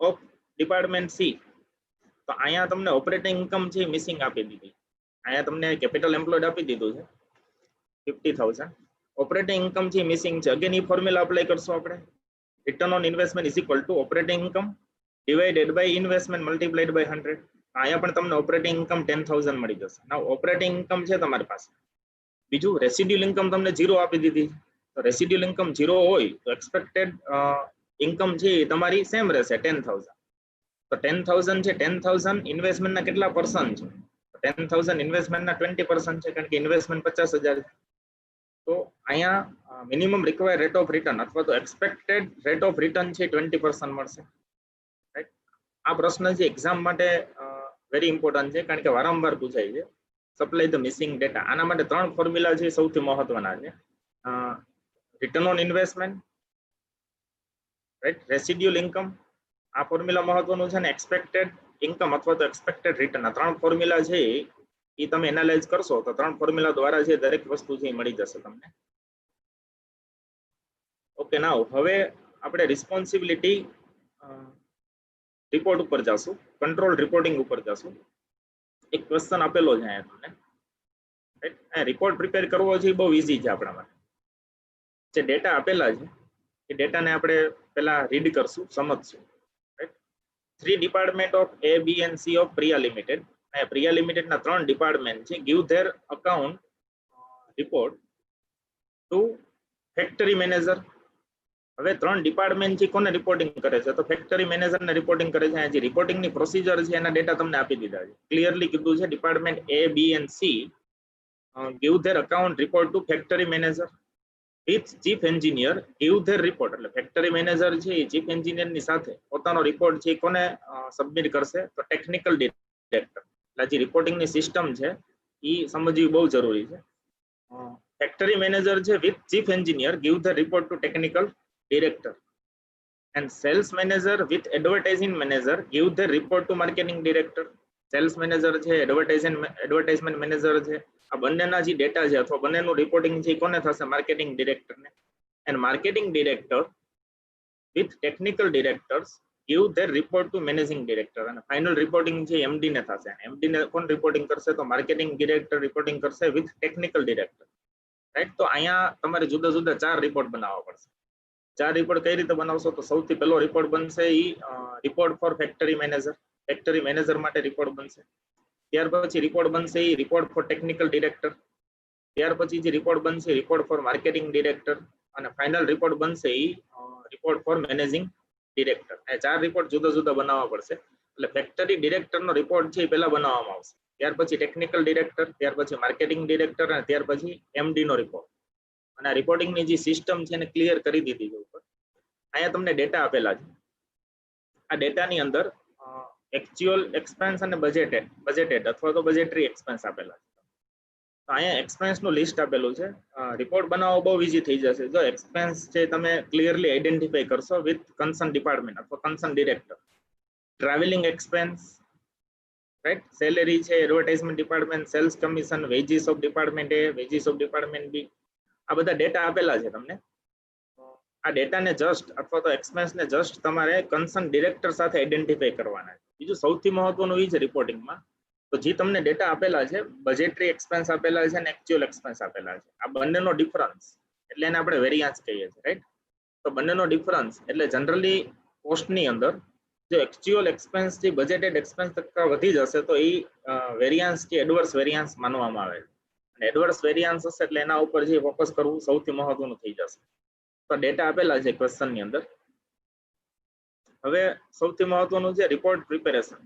of department C. તો અહીંયા તમને ઓપરેટિંગ ઇન્કમ છે મિસિંગ આપી દીધી. અહીંયા તમને કેપિટલ એમ્પ્લોયડ આપી દીધું છે 50,000. ઓપરેટિંગ ઇન્કમ છે મિસિંગ છે. અગેન એ ફોર્મ્યુલા અપ્લાય કરશો આપણે. Return on investment is equal to operating income divided by investment multiplied by 100. અહીંયા પણ તમને ઓપરેટિંગ ઇન્કમ 10,000 મળી જશે. નાઉ ઓપરેટિંગ ઇન્કમ છે તમારી પાસે. બીજું રેસિડ્યુઅલ ઇન્કમ તમને 0 આપી દીધી. તો રેસિડ્યુઅલ ઇન્કમ 0 હોય તો એક્સપેક્ટેડ ઇન્કમ છે તમારી સેમ રહેશે 10,000. તો 10,000 છે 10,000 ઇન્વેસ્ટમેન્ટના કેટલા પર્સન્ટ છે? 10,000 ઇન્વેસ્ટમેન્ટના 20% છે કારણ કે ઇન્વેસ્ટમેન્ટ 50,000 છે. તો અહીંયા minimum required rate of return અથવા તો એક્સપેક્ટેડ રેટ ઓફ રિટર્ન છે 20% મળશે. રાઈટ. આ પ્રશ્ન છે એક્ઝામ માટે વેરી ઇમ્પોર્ટન્ટ છે કારણ કે વારંવાર પૂછાય છે. Supply the missing data. આના માટે 3 ફોર્મ્યુલા છે સૌથી મહત્વના છે. Return on investment, right, residual income, આ ફોર્મ્યુલા મહત્વનું છે, અને એક્સપેક્ટેડ ઇન્કમ અથવા તો એક્સપેક્ટેડ રિટર્ન. આ 3 ફોર્મ્યુલા છે એ તમે એનાલાઇઝ કરશો તો 3 ફોર્મ્યુલા દ્વારા છે દરેક વસ્તુ છે મળી જશે તમને. ઓકે, નાઉ હવે આપણે રિસ્પોન્સિબિલિટી રિપોર્ટ ઉપર જશું, કંટ્રોલ રિપોર્ટિંગ ઉપર જશું. એક ક્વેશ્ચન આપેલો છે અહીંયા તમને, રાઈટ. આ રિપોર્ટ પ્રિપેર કરવો છે બહુ ઈઝી છે આપણા માટે. જે ડેટા આપેલા છે એ ડેટાને આપણે પહેલા રીડ કરશું, સમજશું. Right. 3 department of A, B and C of Priya limited. આ પ્રિયા લિમિટેડના 3 ડિપાર્ટમેન્ટ છે. Give their account report to factory manager. હવે 3 ડિપાર્ટમેન્ટ છે કોને રિપોર્ટિંગ કરે છે? તો ફેક્ટરી મેનેજરને રિપોર્ટિંગ કરે છે. આ જે રિપોર્ટિંગની પ્રોસિજર છે એના ડેટા તમને આપી દીધા છે. ક્લિયરલી કીધું છે department A, B and C give their account report to factory manager with chief engineer give their report. એટલે ફેક્ટરી મેનેજર છે એ ચીફ એન્જિનિયરની સાથે પોતાનો રિપોર્ટ છે એ કોને સબમિટ કરશે? તો ટેકનિકલ ડિરેક્ટર. એટલે જે રિપોર્ટિંગની સિસ્ટમ છે એ સમજવી બહુ જરૂરી છે. ફેક્ટરી મેનેજર છે with chief engineer give the report to technical director, and sales manager with advertising manager give the report to marketing director. Sales manager છે, એડવર્ટાઇઝમેન્ટ મેનેજર છે, આ બંનેના જે ડેટા છે અથવા બંનેનું રિપોર્ટિંગ છે કોને થશે? માર્કેટિંગ ડિરેક્ટરને. And marketing director with technical directors give their report to managing director. અને ફાઇનલ રિપોર્ટિંગ છે એમડી ને થશે. એમડી ને કોણ રિપોર્ટિંગ કરશે? તો માર્કેટિંગ ડિરેક્ટર રિપોર્ટિંગ કરશે વિથ ટેકનિકલ ડિરેક્ટર. રાઈટ. તો અહીંયા તમારે જુદા જુદા 4 રિપોર્ટ બનાવવા પડશે. 4 રિપોર્ટ કઈ રીતે બનાવશો? તો સૌથી પહેલો રિપોર્ટ બનશે એ report for factory manager. Factory manager માટે રિપોર્ટ બનશે. ત્યાર પછી રિપોર્ટ બનશે એ રિપોર્ટ ફોર ટેકનિકલ ડિરેક્ટર. ત્યાર પછી જે રિપોર્ટ બનશે રિપોર્ટ ફોર માર્કેટિંગ ડિરેક્ટર. અને ફાઇનલ રિપોર્ટ બનશે એ રિપોર્ટ ફોર મેનેજિંગ ડિરેક્ટર, એ 4 રિપોર્ટ જુદા જુદા બનાવવા પડશે. એટલે ફેક્ટરી ડિરેક્ટરનો રિપોર્ટ છે એ પહેલા બનાવવામાં આવશે, ત્યાર પછી ટેકનિકલ ડિરેક્ટર, ત્યાર પછી માર્કેટિંગ ડિરેક્ટર અને ત્યાર પછી એમડી નો રિપોર્ટ. અને આ રિપોર્ટિંગની જે સિસ્ટમ છે એને ક્લિયર કરી દીધી છે ઉપર. અહીંયા તમને ડેટા આપેલા છે. આ ડેટાની અંદર એક્ચ્યુઅલ એક્સપેન્સ અને બજેટેડ અથવા તો બજેટરી એક્સપેન્સ આપેલા છે. તો અહીંયા એક્સપેન્સનું લિસ્ટ આપેલું છે. રિપોર્ટ બનાવવો બહુ ઈઝી થઈ જશે જો એક્સપેન્સ છે તમે ક્લિયરલી આઈડેન્ટિફાઈ કરશો વિથ કન્સર્ન ડિપાર્ટમેન્ટ અથવા concern director. Travelling expense, right, salary છે, advertisement department, sales commission, wages of department A, wages of department B, આ બધા ડેટા આપેલા છે તમને. આ ડેટાને જસ્ટ અથવા તો એક્સપેન્સને જસ્ટ તમારે કન્સર્ન ડિરેક્ટર સાથે આઈડેન્ટિફાઈ કરવાના છે. બીજું સૌથી મહત્વનું એ છે રિપોર્ટિંગમાં, તો જે તમને ડેટા આપેલા છે, બજેટરી એક્સપેન્સ આપેલા છે અને એક્ચ્યુઅલ એક્સપેન્સ આપેલા છે, આ બંનેનો ડિફરન્સ એટલે એને આપણે વેરિયાન્સ કહીએ છીએ, રાઈટ. તો બંનેનો ડિફરન્સ એટલે જનરલી કોસ્ટની અંદર જો એક્ચ્યુઅલ એક્સપેન્સ થી બજેટેડ એક્સપેન્સ કરતા વધી જશે તો એ વેરિયાન્સ કે એડવર્સ વેરિયાન્સ માનવામાં આવે છે. અને એડવર્સ વેરિયાન્સ હશે એટલે એના ઉપર જે ફોકસ કરવું સૌથી મહત્વનું થઈ જશે. તો ડેટા આપેલા છે ક્વેશ્ચનની અંદર. હવે સૌથી મહત્વનું છે રિપોર્ટ પ્રિપેરેશન.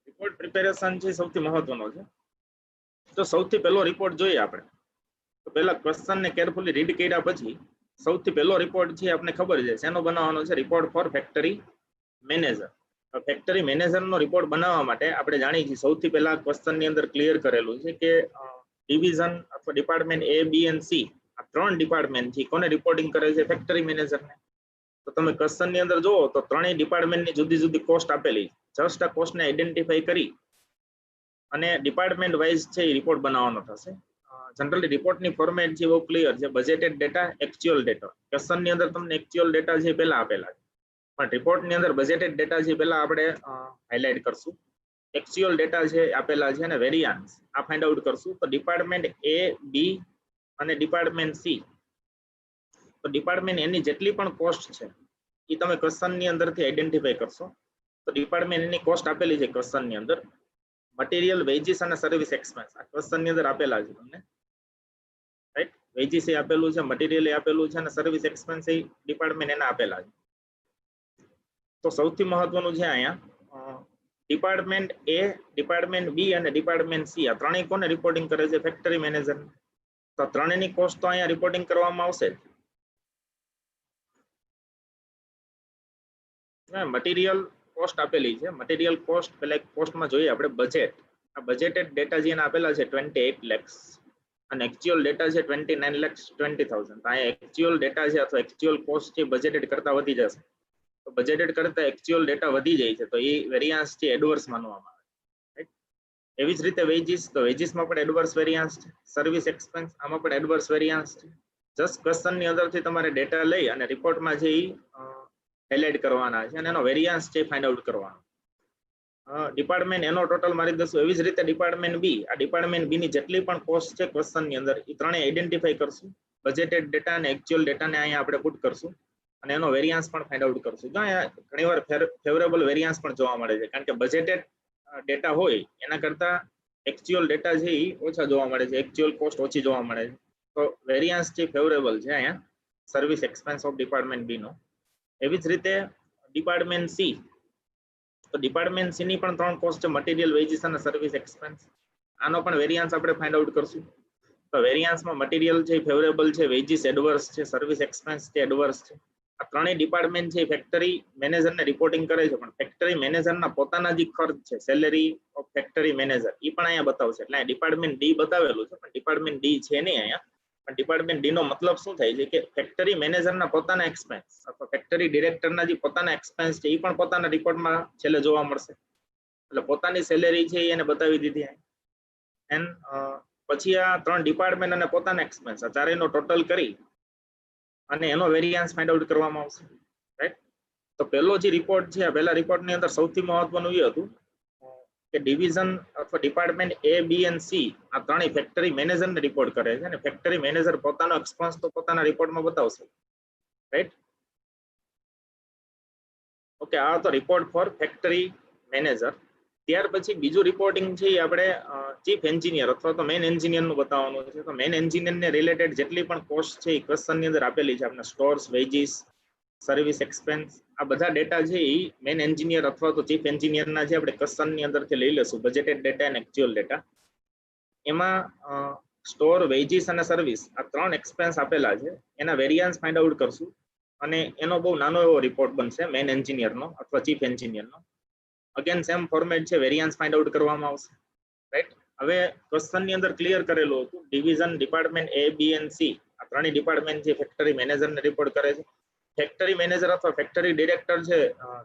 રિપોર્ટ પ્રિપેરેશન છે સૌથી મહત્વનો છે. તો સૌથી પહેલો રિપોર્ટ જોઈએ આપણે. તો પહેલા ક્વેશ્ચનને કેરફુલી રીડ કર્યા પછી સૌથી પહેલો રિપોર્ટ છે આપણે ખબર છે શેનો બનાવવાનો છે, report for factory manager. Factory મેનેજરનો રિપોર્ટ બનાવવા માટે આપણે જાણીએ છીએ સૌથી પહેલા ક્વેશ્ચનની અંદર ક્લિયર કરેલું છે કે ડિવિઝન અથવા department A, B and C, આ 3 ડિપાર્ટમેન્ટ છે કોને રિપોર્ટિંગ કરે છે, ફેક્ટરી મેનેજરને. તો તમે ક્વેશ્ચનની અંદર જુઓ તો ત્રણેય ડિપાર્ટમેન્ટની જુદી જુદી કોસ્ટ આપેલી છે. જસ્ટ આ કોસ્ટને આઈડેન્ટિફાઈ કરી અને ડિપાર્ટમેન્ટ વાઇઝ છે એ રિપોર્ટ બનાવવાનો થશે. જનરલી રિપોર્ટની ફોર્મેટ છે બહુ ક્લિયર છે, બજેટેડ ડેટા, એક્ચ્યુઅલ ડેટા. ક્વેશ્ચનની અંદર તમને એક્ચ્યુઅલ ડેટા છે પહેલા આપેલા છે, પણ રિપોર્ટની અંદર બજેટેડ ડેટા છે પહેલા આપણે હાઇલાઇટ કરશું. એક્ચ્યુઅલ ડેટા છે આપેલા છે અને વેરિયાન્સ આ ફાઇન્ડ આઉટ કરશું. તો ડિપાર્ટમેન્ટ એ, બી અને ડિપાર્ટમેન્ટ સી, તો ડિપાર્ટમેન્ટ એની જેટલી પણ કોસ્ટ છે એ તમે ક્વેશ્ચનની અંદરથી આઈડેન્ટિફાઈ કરશો. તો ડિપાર્ટમેન્ટ એની કોસ્ટ આપેલી છે ક્વેશ્ચનની અંદર. મટીરિયલ, વેજીસ અને સર્વિસ એક્સપેન્સ આ ક્વેશ્ચનની અંદર આપેલા છે તમને, રાઈટ. વેજીસ એ આપેલું છે, મટીરિયલ એ આપેલું છે અને સર્વિસ એક્સપેન્સ એ ડિપાર્ટમેન્ટ એના આપેલા છે. તો સૌથી મહત્વનું છે અહીંયા ડિપાર્ટમેન્ટ એ, ડિપાર્ટમેન્ટ બી અને ડિપાર્ટમેન્ટ સી, આ ત્રણેય કોને રિપોર્ટિંગ કરે છે, ફેક્ટરી મેનેજર. તો ત્રણેયની કોસ્ટ તો અહીંયા રિપોર્ટિંગ કરવામાં આવશે. મટીરિયલ કોસ્ટ આપેલી છે. મટીરિયલ કોસ્ટ પહેલા કોસ્ટમાં જોઈએ આપણે બજેટ. આ બજેટેડ ડેટા જે આપેલા છે 28 lakhs અને એક્ચ્યુઅલ ડેટા છે 29,20,000. અહીંયા એક્ચ્યુઅલ ડેટા છે અથવા એક્ચ્યુઅલ કોસ્ટ છે બજેટેડ કરતા વધી જશે. તો બજેટેડ કરતા એક્ચ્યુઅલ ડેટા વધી જાય છે તો એ વેરિયાન્સ છે એડવર્સ માનવામાં આવે, રાઈટ. એવી જ રીતે વેજીસ, તો વેજીસમાં પણ એડવર્સ વેરિયાન્સ છે. સર્વિસ એક્સપેન્સ આમાં પણ એડવર્સ વેરિયાન્સ છે. જસ્ટ ક્વેશ્ચનની અંદરથી તમારે ડેટા લઈ અને રિપોર્ટમાં છે એ હાઇલાઇટ કરવાના છે અને એનો વેરિયાન્સ છે ફાઇન્ડ આઉટ કરવાનો. ડિપાર્ટમેન્ટ એનો ટોટલ મારી દઈશું. એવી જ રીતે ડિપાર્ટમેન્ટ બી, આ ડિપાર્ટમેન્ટ બી ની જેટલી પણ કોસ્ટ છે ક્વેશ્ચનની અંદર એ ત્રણેય આઈડેન્ટિફાઈ કરશું. બજેટેડ ડેટા અને એક્ચ્યુઅલ ડેટાને અહીંયા આપણે પુટ કરશું અને એનો વેરિયાન્સ પણ ફાઇન્ડ આઉટ કરશું. જો અહીંયા ઘણીવાર ફેવરેબલ વેરિયાન્સ પણ જોવા મળે છે કારણ કે બજેટેડ ડેટા હોય એના કરતા એક્ચ્યુઅલ ડેટા છે એ ઓછા જોવા મળે છે, એક્ચ્યુઅલ કોસ્ટ ઓછી જોવા મળે છે. તો વેરિયાન્સ છે ફેવરેબલ છે અહીંયા સર્વિસ એક્સપેન્સ ઓફ ડિપાર્ટમેન્ટ બી નો. એવી જ રીતે ડિપાર્ટમેન્ટ સી, તો ડિપાર્ટમેન્ટ સી ની પણ 3 કોસ્ટ છે, મટીરિયલ, વેજીસ અને સર્વિસ એક્સપેન્સ. આનો પણ વેરિયાન્સ આપણે ફાઇન્ડ આઉટ કરશું. તો વેરિયાન્સમાં મટીરિયલ છે ફેવરેબલ છે, વેજીસ એડવર્સ છે, સર્વિસ એક્સપેન્સ છે એડવર્સ છે. આ ત્રણેય ડિપાર્ટમેન્ટ છે ફેક્ટરી મેનેજરને રિપોર્ટિંગ કરે છે, પણ ફેક્ટરી મેનેજરના પોતાના જે ખર્ચ છે સેલેરી ઓફ ફેક્ટરી મેનેજર એ પણ અહીંયા બતાવશે. એટલે ડિપાર્ટમેન્ટ ડી બતાવેલું છે પણ ડિપાર્ટમેન્ટ ડી છે નહીં અહીંયા. પણ ડિપાર્ટમેન્ટ ડી નો મતલબ શું થાય છે કે ફેક્ટરી મેનેજરના પોતાના એક્સપેન્સ અથવા ફેક્ટરી ડિરેક્ટરના જે પોતાના એક્સપેન્સ છે એ પણ પોતાના રિપોર્ટમાં છેલ્લે જોવા મળશે. એટલે પોતાની સેલેરી છે એને બતાવી દીધી. એન્ડ પછી આ 3 ડિપાર્ટમેન્ટ અને પોતાના એક્સપેન્સ આ ચારેયનો ટોટલ કરી અને એનો વેરિયાન્સ ફાઇન્ડ આઉટ કરવામાં આવશે, રાઈટ. તો પહેલો જે રિપોર્ટ છે આ પહેલા રિપોર્ટની અંદર સૌથી મહત્વનું એ હતું કે ડિવિઝન અથવા ડિપાર્ટમેન્ટ એ, બી અને સી આ ત્રણેય ફેક્ટરી મેનેજરને રિપોર્ટ કરે છે અને ફેક્ટરી મેનેજર પોતાનો એક્સપેન્સ તો પોતાના રિપોર્ટમાં બતાવશે, રાઈટ. ઓકે, આ તો રિપોર્ટ ફોર ફેક્ટરી મેનેજર. ત્યાર પછી બીજું રિપોર્ટિંગ છે એ આપણે ચીફ એન્જિનિયર અથવા તો મેઇન એન્જિનિયરનું બતાવવાનું છે. તો મેઇન એન્જિનિયરને રિલેટેડ જેટલી પણ કોસ્ટ છે એ ક્વેશ્ચનની અંદર આપેલી છે આપણે, સ્ટોર્સ, વેજીસ, સર્વિસ એક્સપેન્સ, આ બધા ડેટા છે એ મેન એન્જિનિયર અથવા તો ચીફ એન્જિનિયરના જે આપણે કસ્ટમની અંદરથી લઈ લેશું બજેટેડ ડેટા અને એક્ચ્યુઅલ ડેટા, એમાં સ્ટોર, વેજીસ અને સર્વિસ આ 3 એક્સપેન્સ આપેલા છે, એના વેરિયન્સ ફાઇન્ડ આઉટ કરશું અને એનો બહુ નાનો એવો રિપોર્ટ બનશે મેન એન્જિનિયરનો અથવા ચીફ એન્જિનિયરનો. અગેન સેમ ફોર્મેટ છે, વેરિયન્સ ફાઇન્ડ આઉટ કરવામાં આવશે, રાઈટ. હવે ક્વેશ્ચનની અંદર ક્લિયર કરેલું હતું division, department A, B and C, આ ત્રણેય ડિપાર્ટમેન્ટ જે ફેક્ટરી મેનેજરને રિપોર્ટ કરે છે. ફેક્ટરી મેનેજર અથવા ફેક્ટરી ડિરેક્ટર છે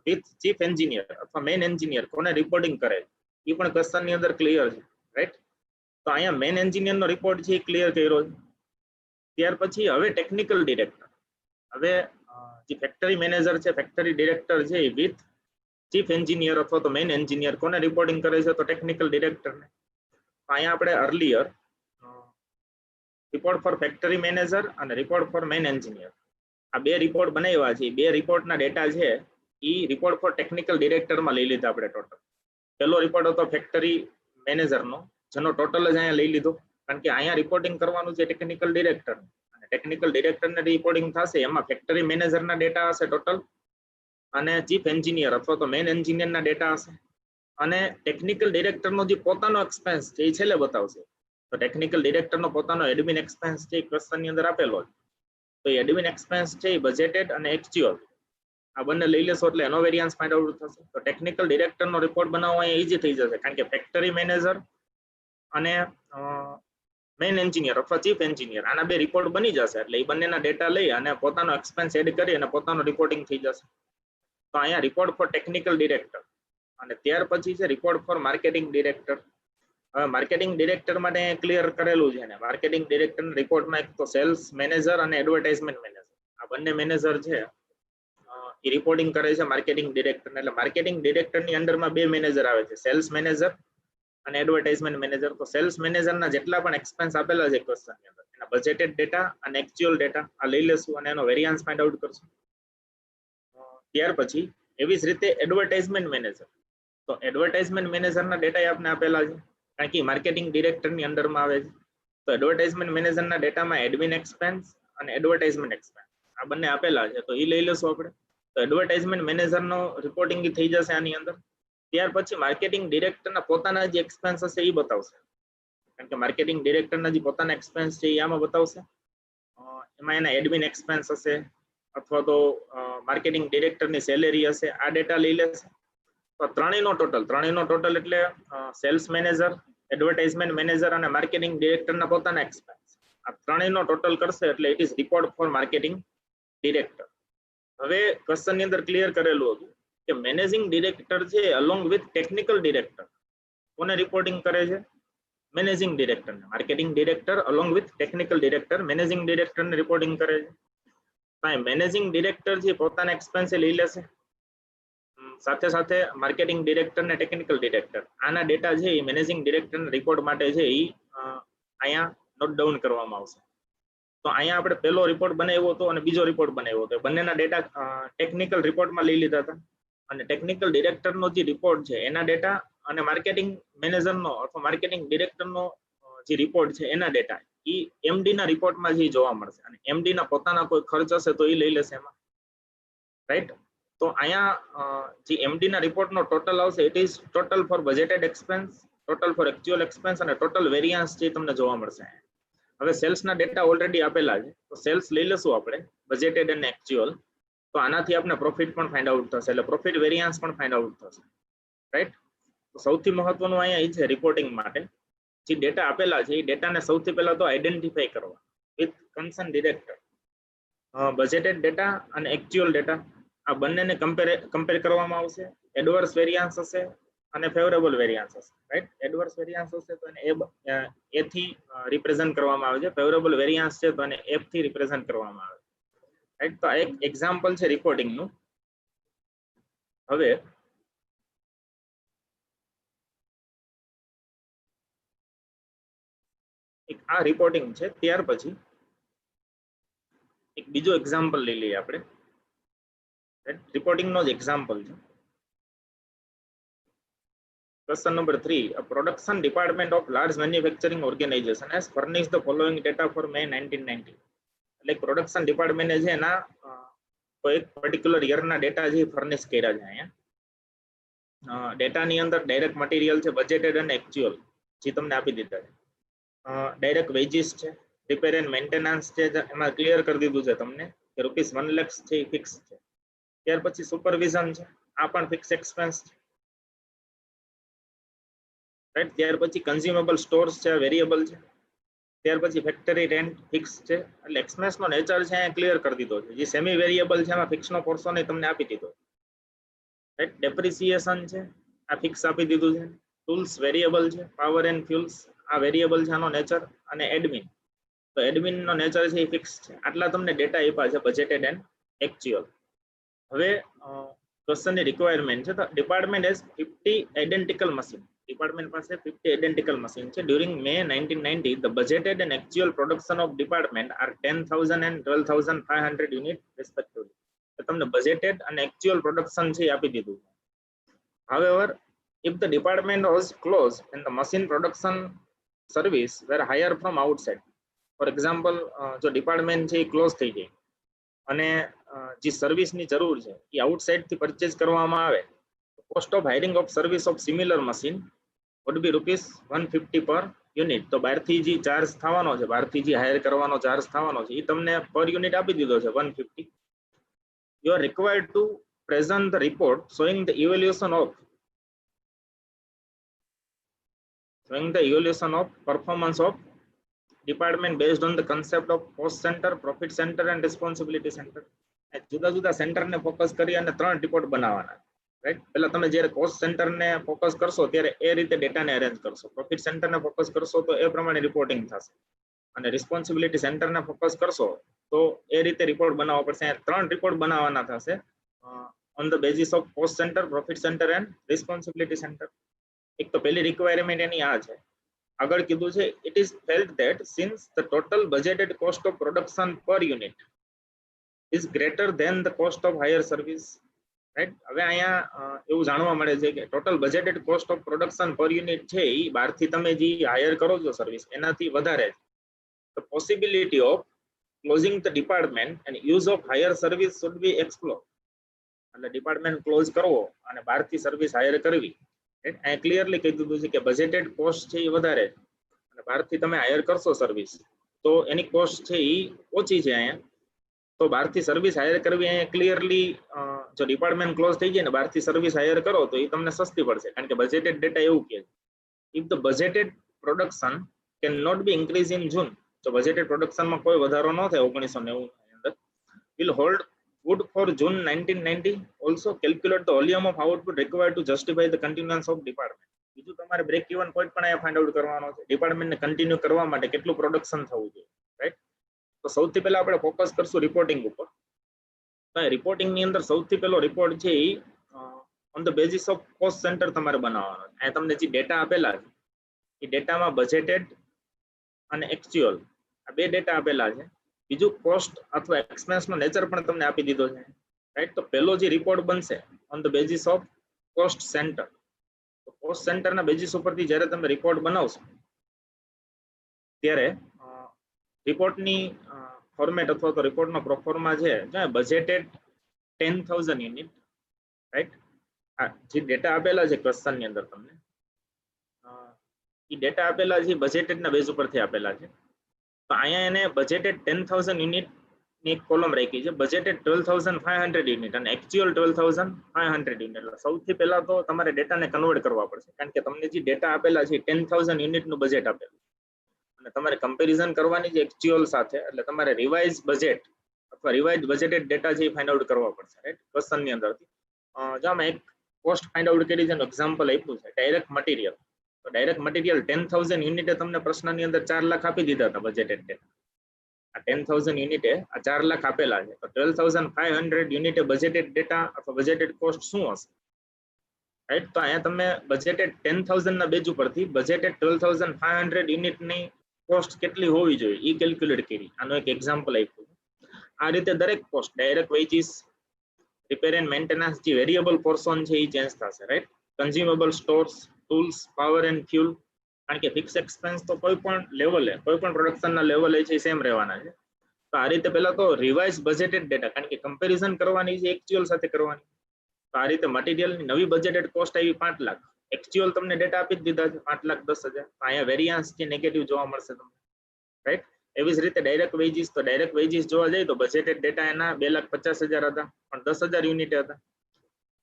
વિથ ચીફ એન્જિનિયર અથવા મેન એન્જિનિયર કોને રિપોર્ટિંગ કરે એ પણ ક્વેશ્ચનની અંદર ક્લિયર છે, રાઈટ. તો અહીંયા મેન એન્જિનિયરનો રિપોર્ટ છે એ ક્લિયર કર્યો છે. ત્યાર પછી હવે ટેકનિકલ ડિરેક્ટર, હવે જે ફેક્ટરી મેનેજર છે, ફેક્ટરી ડિરેક્ટર છે એ વિથ ચીફ એન્જિનિયર અથવા તો મેન એન્જિનિયર કોને રિપોર્ટિંગ કરે છે, તો ટેકનિકલ ડિરેક્ટરને. અહીંયા આપણે earlier report for factory manager અને રિપોર્ટ ફોર મેન એન્જિનિયર આ બે રિપોર્ટ બનાવ્યા છે. બે રિપોર્ટના ડેટા છે એ રિપોર્ટ ફોર ટેકનિકલ ડિરેક્ટરમાં લઈ લીધા આપણે ટોટલ. પહેલો રિપોર્ટ હતો ફેક્ટરી મેનેજરનો, જેનો ટોટલ જ અહીંયા લઈ લીધો, કારણ કે અહીંયા રિપોર્ટિંગ કરવાનું છે ટેકનિકલ ડિરેક્ટર, અને ટેકનિકલ ડિરેક્ટરને રિપોર્ટિંગ થશે એમાં ફેક્ટરી મેનેજરના ડેટા હશે ટોટલ, અને ચીફ એન્જિનિયર અથવા તો મેન એન્જિનિયરના ડેટા હશે, અને ટેકનિકલ ડિરેક્ટરનો જે પોતાનો એક્સપેન્સ છે એ છેલ્લે બતાવશે. તો ટેકનિકલ ડિરેક્ટરનો પોતાનો એડમિન એક્સપેન્સ છે એ ક્વેશ્ચનની અંદર આપેલો છે. તો એડમિન એક્સપેન્સ છે એ બજેટેડ અને એક્ચ્યુઅલ આ બંને લઈ લેશો એટલે એનો વેરિયન્સ ફાઇન્ડ આઉટ થશે. તો ટેકનિકલ ડિરેક્ટરનો રિપોર્ટ બનાવવો અહીંયા ઈઝી થઈ જશે, કારણ કે ફેક્ટરી મેનેજર અને મેઇન એન્જિનિયર અથવા ચીફ એન્જિનિયર આના બે રિપોર્ટ બની જશે, એટલે એ બંનેના ડેટા લઈ અને પોતાનો એક્સપેન્સ એડ કરી અને પોતાનું રિપોર્ટિંગ થઈ જશે. તો અહીંયા રિપોર્ટ ફોર ટેકનિકલ ડિરેક્ટર, અને ત્યાર પછી છે રિપોર્ટ ફોર માર્કેટિંગ ડિરેક્ટર. હવે માર્કેટિંગ ડિરેક્ટર માટે ક્લિયર કરેલું છે ને, માર્કેટિંગ ડિરેક્ટરના રિપોર્ટમાં એક તો સેલ્સ મેનેજર અને એડવર્ટાઇઝમેન્ટ મેનેજર આ બંને મેનેજર છે એ રિપોર્ટિંગ કરે છે માર્કેટિંગ ડિરેક્ટરને. એટલે માર્કેટિંગ ડિરેક્ટરની અંડરમાં બે મેનેજર આવે છે, સેલ્સ મેનેજર અને એડવર્ટાઇઝમેન્ટ મેનેજર. તો સેલ્સ મેનેજરના જેટલા પણ એક્સપેન્સ આપેલા છે ક્વેશ્ચનની અંદર એના બજેટેડ ડેટા અને એક્ચ્યુઅલ ડેટા આ લઈ લેશું અને એનો વેરિયન્સ ફાઇન્ડ આઉટ કરશું. ત્યાર પછી એવી જ રીતે એડવર્ટાઇઝમેન્ટ મેનેજર, તો એડવર્ટાઇઝમેન્ટ મેનેજરના ડેટા આપને આપેલા છે, કારણ કે માર્કેટિંગ ડિરેક્ટરની અંડરમાં આવે છે. તો એડવર્ટાઇઝમેન્ટ મેનેજરના ડેટામાં એડમિન એક્સપેન્સ અને એડવર્ટાઇઝમેન્ટ એક્સપેન્સ આ બંને આપેલા છે, તો એ લઈ લેશું આપણે. તો એડવર્ટાઇઝમેન્ટ મેનેજરનો રિપોર્ટિંગ થઈ જશે આની અંદર. ત્યાર પછી માર્કેટિંગ ડિરેક્ટરના પોતાના જે એક્સપેન્સ હશે એ બતાવશે, કારણ કે માર્કેટિંગ ડિરેક્ટરના જે પોતાના એક્સપેન્સ છે એ આમાં બતાવશે. એમાં એના એડમિન એક્સપેન્સ હશે અથવા તો માર્કેટિંગ ડિરેક્ટરની સેલેરી હશે, આ ડેટા લઈ લેશે. તો ત્રણેયનો ટોટલ એટલે સેલ્સ મેનેજર, એડવર્ટાઇઝમેન્ટ મેનેજર અને માર્કેટિંગ ડિરેક્ટરના પોતાના એક્સપેન્સ આ ત્રણેયનો ટોટલ કરશે એટલે it is report for marketing director. હવે ક્વેશ્ચનની અંદર ક્લિયર કરેલું હતું કે મેનેજિંગ ડિરેક્ટર છે અલોંગ વિથ ટેકનિકલ ડિરેક્ટર કોને રિપોર્ટિંગ કરે છે, મેનેજિંગ ડિરેક્ટરને. Marketing director along with technical director managing ડિરેક્ટરને રિપોર્ટિંગ કરે છે. મેનેજિંગ ડિરેક્ટર છે પોતાના એક્સપેન્સ લઈ લેશે, સાથે સાથે માર્કેટિંગ ડિરેક્ટર ને ટેકનિકલ ડિરેક્ટર આના ડેટા છે એ મેનેજિંગ ડિરેક્ટરના રિપોર્ટ માટે છે એ અહીંયા નોટ ડાઉન કરવામાં આવશે. તો અહીંયા આપણે પહેલો રિપોર્ટ બનાવ્યો હતો અને બીજો રિપોર્ટ બનાવ્યો હતો, બંનેના ડેટા ટેકનિકલ રિપોર્ટમાં લઈ લીધા હતા, અને ટેકનિકલ ડિરેક્ટરનો જે રિપોર્ટ છે એના ડેટા અને માર્કેટિંગ મેનેજરનો અથવા માર્કેટિંગ ડિરેક્ટરનો જે રિપોર્ટ છે એના ડેટા એ એમડીના રિપોર્ટમાં જે જોવા મળશે, અને એમડીના પોતાના કોઈ ખર્ચ હશે તો એ લઈ લેશે એમાં, રાઈટ. તો અહીંયા જે એમડીના રિપોર્ટનો ટોટલ આવશે it is total for budgeted expense, total for actual expense અને ટોટલ વેરિયન્સ જે તમને જોવા મળશે. હવે સેલ્સના ડેટા ઓલરેડી આપેલા છે, તો સેલ્સ લઈ લેશું આપણે બજેટેડ અને એક્ચ્યુઅલ. તો આનાથી આપણે પ્રોફિટ પણ ફાઇન્ડ આઉટ થશે, એટલે પ્રોફિટ વેરિયન્સ પણ ફાઇન્ડ આઉટ થશે, રાઈટ. તો સૌથી મહત્વનું અહીંયા એ છે રિપોર્ટિંગ માટે જે ડેટા આપેલા છે એ ડેટાને સૌથી પહેલા તો આઈડેન્ટિફાઈ કરવા વિથ કન્સર્ન ડિરેક્ટર. બજેટેડ ડેટા અને એક્ચ્યુઅલ ડેટા આ બંનેને કમ્પેર કરવામાં આવશે. એડવર્સ વેરિયન્સ હશે અને ફેવરેબલ વેરિયન્સ હશે, રાઈટ. એડવર્સ વેરિયન્સ હશે તો એને એ થી રિપ્રેઝન્ટ કરવામાં આવે છે, ફેવરેબલ વેરિયન્સ છે તો એને એફ થી રિપ્રેઝન્ટ કરવામાં આવે છે, રાઈટ. તો આ એક એક્ઝામ્પલ છે રિપોર્ટિંગનું. હવે એક આ રિપોર્ટિંગ છે, ત્યાર પછી એક બીજો એક્ઝામ્પલ લઈ લઈએ આપણે. રિપોર્ટિંગ નો જ એક્ઝામ્પલ છે. Question number 3. A production department of large manufacturing organization has furnished the following data for May 1990. એટલે પ્રોડક્શન ડિપાર્ટમેન્ટે છે એના તો એક પર્ટિક્યુલર યરના ડેટા જે ફર્નિશ કર્યા છે અહીંયા. ડેટાની અંદર ડાયરેક્ટ મટીરિયલ છે, બજેટેડ અને એક્ચ્યુઅલ જે તમને આપી દીધા છે. ડાયરેક્ટ વેજીસ છે, રિપેર એન્ડ મેન્ટેનન્સ છે, એમાં ક્લિયર કરી દીધું છે તમને કે ₹1 લાખ છે એ ફિક્સ છે. ત્યાર પછી સુપરવિઝન છે, આ પણ ફિક્સ એક્સપેન્સ છે, રાઈટ. ત્યાર પછી કન્ઝ્યુમેબલ સ્ટોર્સ છે, વેરિયેબલ છે. ત્યાર પછી ફેક્ટરી રેન્ટ ફિક્સ છે, એટલે એક્સપેન્સનો નેચર છે અહીંયા ક્લિયર કરી દીધો છે. જે સેમી વેરિયેબલ છે એમાં ફિક્સનો પોર્શન એ તમને આપી દીધો, રાઈટ. ડેપ્રિસિએશન છે, આ ફિક્સ આપી દીધું છે. ટૂલ્સ વેરિયેબલ છે, પાવર એન્ડ ફ્યુલ્સ આ વેરિયેબલ છે આનો નેચર, અને એડમિન, તો એડમિનનો નેચર છે એ ફિક્સ છે. આટલા તમને ડેટા આપ્યા છે બજેટેડ એન્ડ એક્ચ્યુઅલ. હવે ક્વેશ્ચનની રિક્વાયરમેન્ટ છે, તો department has 50 identical machine. Department પાસે 50 આઇડેન્ટિકલ મશીન છે. During May 1990 the budgeted and actual production of department are 10,000 and 12,500 unit respectively. તો તમને બજેટેડ અને એક્ચ્યુઅલ પ્રોડક્શન છે આપી દીધું. However, if the department was closed and the machine production service were hired from outside, for example જો department છે એ close થઈ જાય અને જે સર્વિસની જરૂર છે એ આઉટસાઇડ થી પરચેઝ કરવામાં આવે, cost of hiring of service of similar machine would be ₹150 per unit. તો બહારથી જે ચાર્જ થવાનો છે, બહારથી જે હાયર કરવાનો ચાર્જ થવાનો છે એ તમને પર યુનિટ આપી દીધો છે 150. You are required to present the report showing the evaluation of performance of department based on the concept of cost center, profit center and responsibility center. જુદા જુદા સેન્ટરને ફોકસ કરી અને 3 રિપોર્ટ બનાવવાના, રાઈટ. પહેલા તમે જ્યારે કોસ્ટ સેન્ટરને ફોકસ કરશો ત્યારે એ રીતે ડેટાને અરેન્જ કરશો, પ્રોફિટ સેન્ટરને ફોકસ કરશો તો એ પ્રમાણે રિપોર્ટિંગ થશે, અને રિસ્પોન્સિબિલિટી સેન્ટરને ફોકસ કરશો તો એ રીતે રિપોર્ટ બનાવવો પડશે. 3 રિપોર્ટ બનાવવાના થશે on the basis of cost centre, profit centre and responsibility centre. એક તો પહેલી રિક્વાયરમેન્ટ એની આ છે. આગળ કીધું છે it is felt that since the total budgeted cost of production per unit is greater than the cost of hire service, right. હવે અહીંયા એવું જાણવા મળે છે કે total budgeted cost of production per unit છે એ બહારથી તમે જે હાયર કરો છો સર્વિસ એનાથી વધારે છે. The possibility of closing the department and use of hire service should be explore. એટલે ડિપાર્ટમેન્ટ ક્લોઝ કરવો અને બહારથી સર્વિસ હાયર કરવી, અહીંયા ક્લિયરલી કહી દીધું છે કે બજેટેડ કોસ્ટ છે એ વધારે અને બહારથી તમે હાયર કરશો સર્વિસ તો એની કોસ્ટ છે એ ઓછી છે અહીંયા. તો બહારથી સર્વિસ હાયર કરવી અહીંયા ક્લિયરલી, જો ડિપાર્ટમેન્ટ ક્લોઝ થઈ જાય ને બહારથી સર્વિસ હાયર કરો તો એ તમને સસ્તી પડશે, કારણ કે બજેટેડ ડેટા એવું કહે છે if the budgeted production can not be increase in June. જો બજેટેડ પ્રોડક્શનમાં કોઈ વધારો ન થાય 1990 ની અંદર, will hold good for June 1990. Also calculate the volume of output required to justify the continuance of department. બીજું તમારે બ્રેક ઇવન પોઈન્ટ પણ અહીંયા ફાઇન્ડ આઉટ કરવાનો છે. ડિપાર્ટમેન્ટને કન્ટિન્યુ કરવા માટે કેટલું પ્રોડક્શન થવું જોઈએ, રાઈટ. તો સૌથી પહેલા આપણે ફોકસ કરશું રિપોર્ટિંગ ઉપર. રિપોર્ટિંગની અંદર સૌથી પહેલો રિપોર્ટ છે એ on the basis of cost centre તમારે બનાવવાનો છે. અહીંયા તમને જે ડેટા આપેલા છે એ ડેટામાં બજેટેડ અને એક્ચ્યુઅલ આ બે ડેટા આપેલા છે. બીજું કોસ્ટ અથવા એક્સપેન્સનો નેચર પણ તમને આપી દીધો છે, રાઈટ. તો પહેલો જે રિપોર્ટ બનશે on the basis of cost centre, તો કોસ્ટ સેન્ટરના બેઝિસ ઉપરથી જ્યારે તમે રિપોર્ટ બનાવશો ત્યારે રિપોર્ટની ફોર્મેટ અથવા તો રિપોર્ટનો પ્રોફોર્મા છે બજેટેડ 10,000 યુનિટ, રાઈટ. જે ડેટા આપેલા છે ક્વેશ્ચનની અંદર તમને એ ડેટા આપેલા છે બજેટેડના બેઝ ઉપરથી આપેલા છે. તો અહીંયા એને બજેટેડ 10,000 યુનિટની એક કોલમ રાખી છે, બજેટેડ 12,500 યુનિટ અને એક્ચ્યુઅલ 12,500 યુનિટ. એટલે સૌથી પહેલા તો તમારે ડેટાને કન્વર્ટ કરવા પડશે, કારણ કે તમને જે ડેટા આપેલા છે 10,000 યુનિટનું બજેટ આપેલું અને તમારે કમ્પેરિઝન કરવાની છે એક્ચ્યુઅલ સાથે. એટલે તમારે રિવાઇઝ બજેટ અથવા રિવાઇઝ બજેટેડ ડેટા છે એ ફાઇન્ડ આઉટ કરવા પડશે, રાઈટ. ક્વેશ્ચનની અંદરથી જો આમાં એક કોસ્ટ ફાઇન્ડ આઉટ કરી છે, એક્ઝામ્પલ આપ્યું છે ડાયરેક્ટ મટીરિયલ. તો ડાયરેક્ટ મટીરિયલ 10,000 યુનિટે તમને પ્રશ્નની અંદર 4 લાખ આપી દીધા હતા બજેટેડ ડેટા. આ 10,000 યુનિટે આ 4 લાખ આપેલા છે, તો 12,500 યુનિટે બજેટેડ ડેટા અથવા બજેટેડ કોસ્ટ શું હશે, રાઈટ. તો અહીંયા તમે બજેટેડ 10,000 ના બેઝ ઉપરથી બજેટેડ 12,500 યુનિટની કોસ્ટ કેટલી હોવી જોઈએ એ કેલ્ક્યુલેટ કરી. આનો એક એક્ઝામ્પલ આપ્યું. આ રીતે દરેક cost direct veggies, repair and maintenance જે વેરિયેબલ પોર્શન છે એ ચેન્જ થશે, right. કન્ઝ્યુમેબલ stores, tools, power and fuel, કારણ કે ફિક્સ એક્સપેન્સ તો કોઈ પણ લેવલે કોઈ પણ પ્રોડક્શનના લેવલે છે સેમ રહેવાના છે. તો આ રીતે પહેલા તો રિવાઇઝ બજેટેડ ડેટા, કારણ કે કમ્પેરિઝન કરવાની છે એક્ચ્યુઅલ સાથે કરવાની. તો આ રીતે મટીરિયલની નવી બજેટેડ કોસ્ટ આવી 5 લાખ, એક્ચ્યુઅલ તમને ડેટા આપી જ દીધા છે 5,10,000. અહીંયા વેરિયાન્સ છે નેગેટિવ જોવા મળશે તમને, રાઈટ. એવી જ રીતે ડાયરેક્ટ વેજીસ, તો ડાયરેક્ટ વેજીસ જોવા જઈએ તો બજેટેડ ડેટા એના 2,50,000 હતા, પણ 10,000 યુનિટ હતા.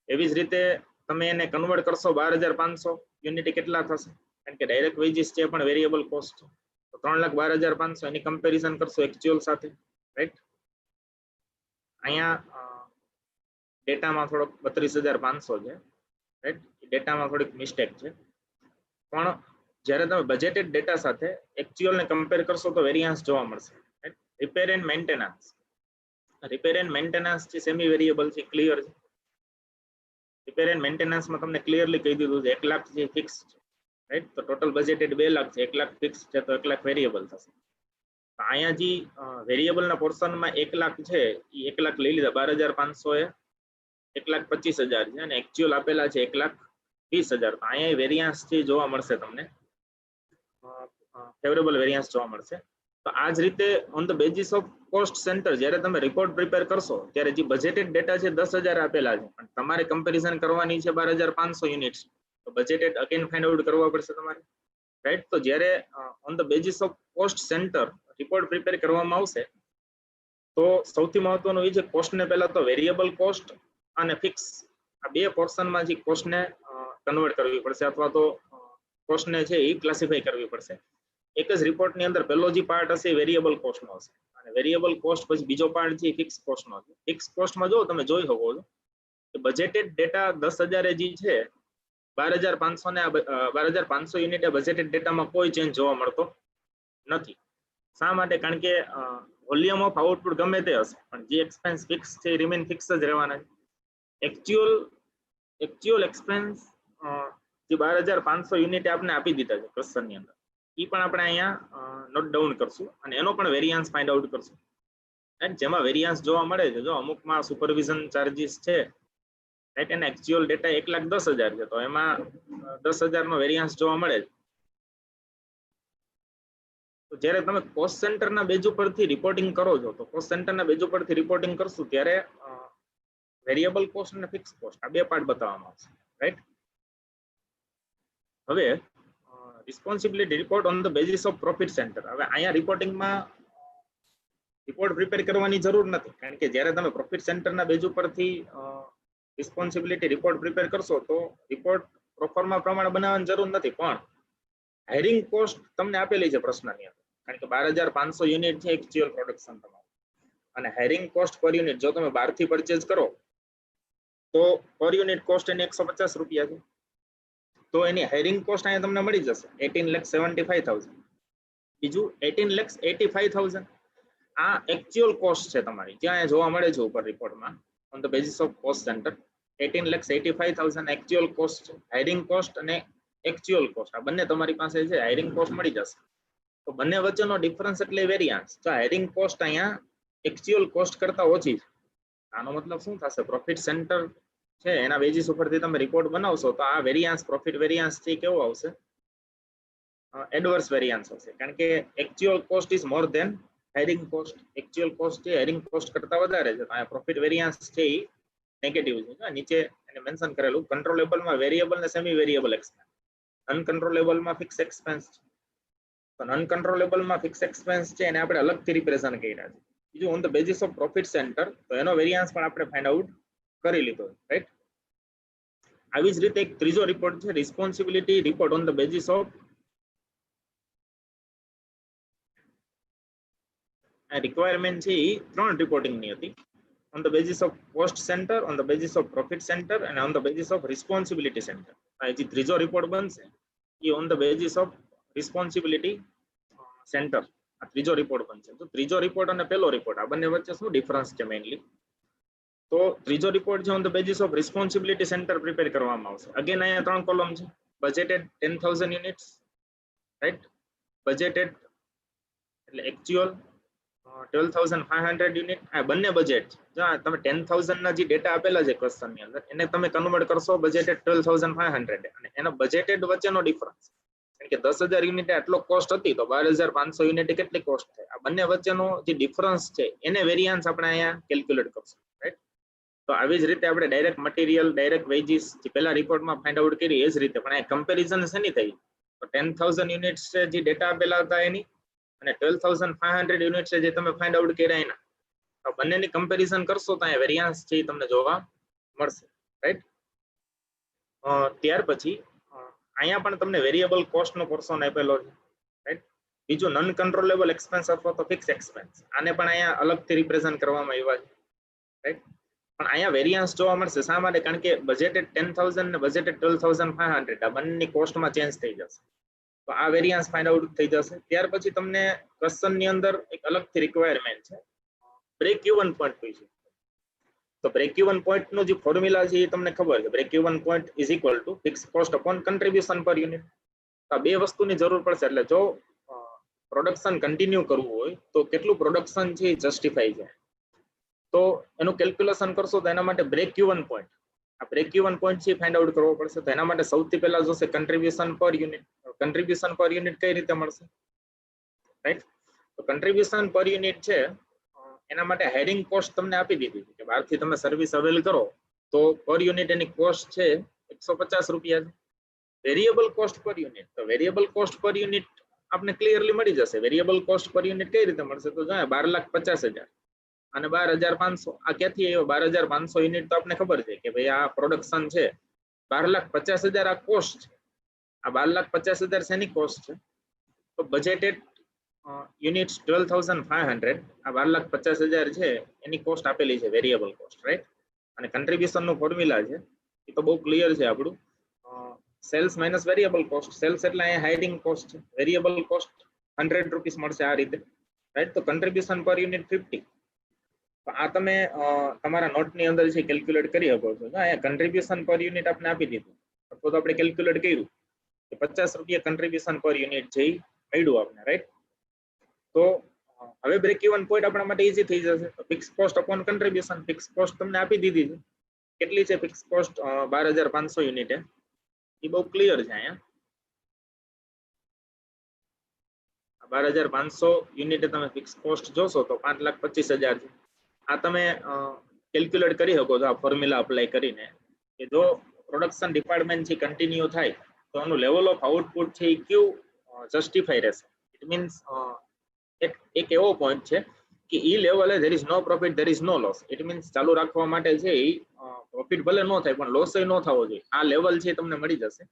એવી જ રીતે તમે એને કન્વર્ટ કરશો 12,500 યુનિટ કેટલા થશે, કારણ કે ડાયરેક્ટ વેજીસ છે પણ વેરિયેબલ કોસ્ટ છે. તો 3,12,500 એની કમ્પેરિઝન કરશો એક્ચ્યુઅલ સાથે, રાઈટ. અહીંયા ડેટામાં થોડોક 32,500 છે, રાઈટ. ડેટામાં થોડીક મિસ્ટેક છે, પણ જ્યારે તમે બજેટેડ ડેટા સાથે એક્ચ્યુઅલ ને કમ્પેર કરશો તો વેરિયાન્સ જોવા મળશે, right. Repair and maintenance, repair and maintenance છે સેમી વેરિયેબલ છે, ક્લિયર છે. રિપેર એન્ડ મેન્ટેનન્સમાં તમને ક્લિયરલી કહી દીધું છે 1 લાખ જે ફિક્સ છે, રાઈટ. તો ટોટલ બજેટેડ 2 લાખ છે, 1 લાખ ફિક્સ છે, તો 1 લાખ વેરિયેબલ થશે. તો અહીંયા જે વેરિયેબલના પોર્શનમાં 1 લાખ છે એ 1 લાખ લઈ લીધા, 12,500 એ 1,25,000 છે, અને એક્ચ્યુઅલ આપેલા છે 1,20,000. તો અહીંયા વેરિયાન્સ છે જોવા મળશે તમને, ફેવરેબલ વેરિયાન્સ જોવા મળશે. તો આ જ રીતે on the basis of cost centre જ્યારે તમે રિપોર્ટ પ્રિપેર કરશો ત્યારે જે બજેટેડ ડેટા છે 10,000 આપેલા છે, પણ તમારે કમ્પેરિઝન કરવાની છે 12,500 યુનિટ્સ, તો બજેટેડ અગેન ફાઇન્ડ આઉટ કરવા પડશે તમારે, રાઈટ. તો જ્યારે on the basis of cost centre report prepare કરવામાં આવશે તો સૌથી મહત્વનું એ છે કોસ્ટને પહેલા તો વેરિયેબલ કોસ્ટ અને ફિક્સ આ બે પોર્શનમાં જે કોસ્ટને કન્વર્ટ કરવી પડશે, અથવા તો કોસ્ટને છે એ ક્લાસિફાઈ કરવી પડશે. એક જ રિપોર્ટની અંદર પહેલો જે પાર્ટ હશે વેરિયેબલ કોસ્ટનો હશે, અને વેરિયેબલ કોસ્ટ પછી બીજો પાર્ટ છે ફિક્સ કોસ્ટનો હશે. ફિક્સ કોસ્ટમાં જો તમે જોઈ શકો છો કે બજેટેડ ડેટા 10,000 જે છે 12,500 ને 12,500 યુનિટ બજેટેડ ડેટામાં કોઈ ચેન્જ જોવા મળતો નથી. શા માટે? કારણ કે વોલ્યુમ ઓફ આઉટપુટ ગમે તે હશે પણ જે એક્સપેન્સ ફિક્સ છે એ રિમેન ફિક્સ જ રહેવાના છે. એક્ચ્યુઅલ એક્સપેન્સ જે 12,500 યુનિટ આપણે આપી દીધા છે ક્વેશ્ચનની અંદર, એ પણ આપણે અહીંયા નોટ ડાઉન કરશું અને એનો પણ વેરિયાન્સ ફાઇન્ડ આઉટ કરશું. રાઈટ. જેમાં વેરિયાન્સ જોવા મળે છે, જો અમુકમાં સુપરવિઝન ચાર્જીસ છે, રાઈટ, એના એક્ચ્યુઅલ ડેટા 1,10,000 છે, તો એમાં 10,000 નો વેરિયાન્સ જોવા મળે છે. તો જ્યારે તમે કોસ્ટ સેન્ટરના બેઝ ઉપરથી રિપોર્ટિંગ કરો છો, તો કોસ્ટ સેન્ટરના બેઝ ઉપરથી રિપોર્ટિંગ કરશું ત્યારે વેરિયેબલ કોસ્ટ અને ફિક્સ કોસ્ટ આ બે પાર્ટ બતાવવામાં આવશે, રાઈટ. હવે responsibility report on the basis of profit centre. હવે અહીંયા રિપોર્ટિંગમાં રિપોર્ટ પ્રિપેર કરવાની જરૂર નથી, કારણ કે જ્યારે તમે પ્રોફિટ સેન્ટરના બેઝ ઉપરથી રિસ્પોન્સિબિલિટી રિપોર્ટ પ્રિપેર કરશો તો રિપોર્ટ પ્રોફોર્મા પ્રમાણે બનાવવાની જરૂર નથી, પણ હાયરિંગ કોસ્ટ તમને આપેલી છે પ્રશ્નની અંદર, કારણ કે 12,500 યુનિટ છે એક્ચ્યુઅલ પ્રોડક્શન તમારું, અને હાયરિંગ કોસ્ટ પર યુનિટ જો તમે બહારથી પરચેઝ કરો તો પર યુનિટ કોસ્ટ એની 150 રૂપિયા છે, તો એની હાયરિંગ કોસ્ટ અહીંયા તમને મળી જશે 18,75,000. બીજું 18,85,000 આ એક્ચ્યુઅલ કોસ્ટ છે તમારી, જ્યાં જોવા મળે છે ઉપર રિપોર્ટમાં on the basis of cost centre. 18,85,000 actual cost છે. હાયરિંગ કોસ્ટ અને એક્ચ્યુઅલ કોસ્ટ આ બંને તમારી પાસે છે, હાયરિંગ કોસ્ટ મળી જશે. તો બંને વચ્ચેનો ડિફરન્સ એટલે વેરિયાન્સ. તો હાયરિંગ કોસ્ટ અહીંયા એક્ચ્યુઅલ કોસ્ટ કરતા ઓછી છે. આનો મતલબ શું થશે? પ્રોફિટ સેન્ટર છે એના બેઝિસ ઉપરથી તમે રિપોર્ટ બનાવશો તો આ વેરિયાન્સ પ્રોફિટ વેરિયાન્સ છે કેવો આવશે? એડવર્સ વેરિયાન્સ હશે, કારણ કે actual cost is more than hiring cost. Actual cost છે હાયરિંગ કોસ્ટ કરતા વધારે છે, તો આ પ્રોફિટ વેરિયાન્સ છે એ નેગેટિવ છે. નીચે એને મેન્શન કરેલું કંટ્રોલેબલમાં વેરિયેબલ ને સેમી વેરિયેબલ એક્સપેન્સ, અનકન્ટ્રોલેબલમાં ફિક્સ એક્સપેન્સ છે. તો અનકન્ટ્રોલેબલમાં ફિક્સ એક્સપેન્સ છે એને આપણે અલગથી રિપ્રેઝન્ટ કર્યા છે. બીજું on the basis of profit centre, તો એનો વેરિયાન્સ પણ આપણે ફાઇન્ડ આઉટ કરી લીધો, રાઈટ. આવી જ રીતે એક ત્રીજો રિપોર્ટ છે responsibility report on the basis of requirement છે એ 3 રિપોર્ટિંગની હતી, on the basis of cost center, on the basis of profit center and on the basis of responsibility center. આ જે ત્રીજો રિપોર્ટ બનશે એ on the basis of responsibility center આ ત્રીજો report બનશે. તો ત્રીજો રિપોર્ટ અને પહેલો રિપોર્ટ આ બંને વચ્ચે શું ડિફરન્સ છે મેઇનલી? તો ત્રીજો રિપોર્ટ છે on the basis of responsibility center prepare કરવામાં આવશે. અગેન અહીંયા 3 કોલમ છે. બજેટેડ 10,000 યુનિટ્સ, રાઈટ. બજેટેડ એટલે એક્ચ્યુઅલ 12,500 યુનિટ. આ બંને બજેટ છે. જો તમે 10,000 ના જે ડેટા આપેલા છે ક્વેશ્ચન ની અંદર એને તમે કન્વર્ટ કરશો બજેટેડ 12,500 અને એનો બજેટેડ વચ્ચેનો ડિફરન્સ કારણ કે 10,000 યુનિટે આટલો કોસ્ટ હતી તો 12,500 યુનિટે કેટલી કોસ્ટ થાય? આ બંને વચ્ચેનો જે ડિફરન્સ છે એને વેરિયન્સ આપણે અહીંયા કેલ્ક્યુલેટ કરશું, રાઈટ? તો આવી જ રીતે આપણે ડાયરેક્ટ મટીરિયલ, ડાયરેક્ટ વેજીસ જે પહેલા રિપોર્ટમાં ફાઇન્ડ આઉટ કરી એ જ રીતે પણ આ કમ્પેરિઝન શેની થઈ? તો 10,000 યુનિટ્સ છે જે ડેટા આપેલા હતા એની, અને 12,500 યુનિટ્સ છે જે તમે ફાઇન્ડ આઉટ કર્યા એના. તો બંનેની કમ્પેરિઝન કરશો તો અહીંયા વેરિયન્સ છે એ તમને જોવા મળશે, રાઈટ? ત્યાર પછી અહીંયા પણ તમને વેરિયેબલ કોસ્ટનો પોર્શન આપેલો છે, રાઈટ? બીજું નોન કંટ્રોલેબલ એક્સપેન્સ અથવા તો ફિક્સ એક્સપેન્સ, આને પણ અહીંયા અલગથી રિપ્રેઝન્ટ કરવામાં આવ્યા છે, રાઈટ? પણ અહીંયા વેરિયન્સ જોવા મળશે. શા માટે? કારણ કે બજેટેડ 10,000 ને બજેટેડ 12,500 આ બંનેની કોસ્ટમાં ચેન્જ થઈ જશે, તો આ વેરિયન્સ ફાઇન્ડ આઉટ થઈ જશે. ત્યાર પછી તમને ક્વેશ્ચનની અંદર એક અલગથી રિક્વાયરમેન્ટ છે બ્રેક ઇવન પોઈન્ટ પૂછ્યું. તો બ્રેક ઇવન પોઈન્ટનું જે ફોર્મ્યુલા છે એ તમને ખબર છે. Break even point is equal to fix cost upon contribution per unit. તો આ બે વસ્તુની જરૂર પડશે. એટલે જો પ્રોડક્શન કન્ટિન્યુ કરવું હોય તો કેટલું પ્રોડક્શન છે એ જસ્ટિફાઈ છે, તો એનું કેલ્ક્યુલેશન કરશો તો એના માટે બ્રેક ઇવન પોઈન્ટ, આ બ્રેક ઇવન પોઈન્ટ છે ફાઇન્ડ આઉટ કરવો પડશે. તો એના માટે સૌથી પહેલા જોશે contribution per unit. Contribution per unit કઈ રીતે મળશે, રાઈટ? તો કન્ટ્રીબ્યુશન પર યુનિટ છે એના માટે હાયરિંગ કોસ્ટ તમને આપી દીધી કે બહારથી તમે સર્વિસ અવેલ કરો તો પર યુનિટ એની કોસ્ટ છે 150 રૂપિયા છે. વેરિયેબલ કોસ્ટ પર યુનિટ, તો વેરિયેબલ કોસ્ટ પર યુનિટ આપણે ક્લિયરલી મળી જશે. વેરિયેબલ કોસ્ટ પર યુનિટ કઈ રીતે મળશે? તો જો 12,50,000 અને 12,500, આ ક્યાંથી આવ્યો? 12,500 યુનિટ તો આપણે ખબર છે કે ભાઈ આ પ્રોડક્શન છે. 12,50,000 આ કોસ્ટ છે. આ 12,50,000 શેની કોસ્ટ છે? તો બજેટેડ યુનિટ્સ 12,500, આ 12,50,000 છે એની કોસ્ટ આપેલી છે, વેરિયેબલ કોસ્ટ, રાઈટ? અને કન્ટ્રીબ્યુશન નું ફોર્મ્યુલા છે એ તો બહુ ક્લિયર છે આપણું, sales minus variable cost. Sales એટલે અહીંયા હાયરિંગ કોસ્ટ છે, વેરિયેબલ કોસ્ટ 100 રૂપીસ મળશે આ રીતે, રાઈટ? તો કન્ટ્રીબ્યુશન પર યુનિટ 50. તો આ તમે તમારા નોટની અંદર છે કેલ્ક્યુલેટ કરી શકો છો. અહીંયા કન્ટ્રીબ્યુશન પર યુનિટ આપણે આપી દીધું, અથવા તો આપણે કેલ્ક્યુલેટ કર્યું કે 50 રૂપિયા કન્ટ્રીબ્યુશન પર યુનિટ છે એ મળ્યું આપણે, રાઈટ? તો હવે બ્રેક ઇવન પોઈન્ટ આપણા માટે ઈઝી થઈ જશે. Fix cost upon contribution, fix cost તમને આપી દીધી છે. કેટલી છે ફિક્સ કોસ્ટ? 12,500 યુનિટ, એ બહુ ક્લિયર છે. અહીંયા 12,500 યુનિટે તમે ફિક્સ કોસ્ટ જોશો તો 5,25,000 છે. આ તમે કેલ્ક્યુલેટ કરી શકો છો આ ફોર્મ્યુલા અપ્લાય કરીને કે જો પ્રોડક્શન ડિપાર્ટમેન્ટ છે કન્ટિન્યુ થાય તો એનું લેવલ ઓફ આઉટપુટ છે એ કેવું જસ્ટિફાઈ રહેશે. ઇટ મીન્સ એક એવો પોઈન્ટ છે કે ઈ લેવલે there is no profit, there is no loss. It means ચાલુ રાખવા માટે છે એ પ્રોફિટ ભલે ન થાય પણ લોસ ન થવો જોઈએ. આ લેવલ છે તમને મળી જશે.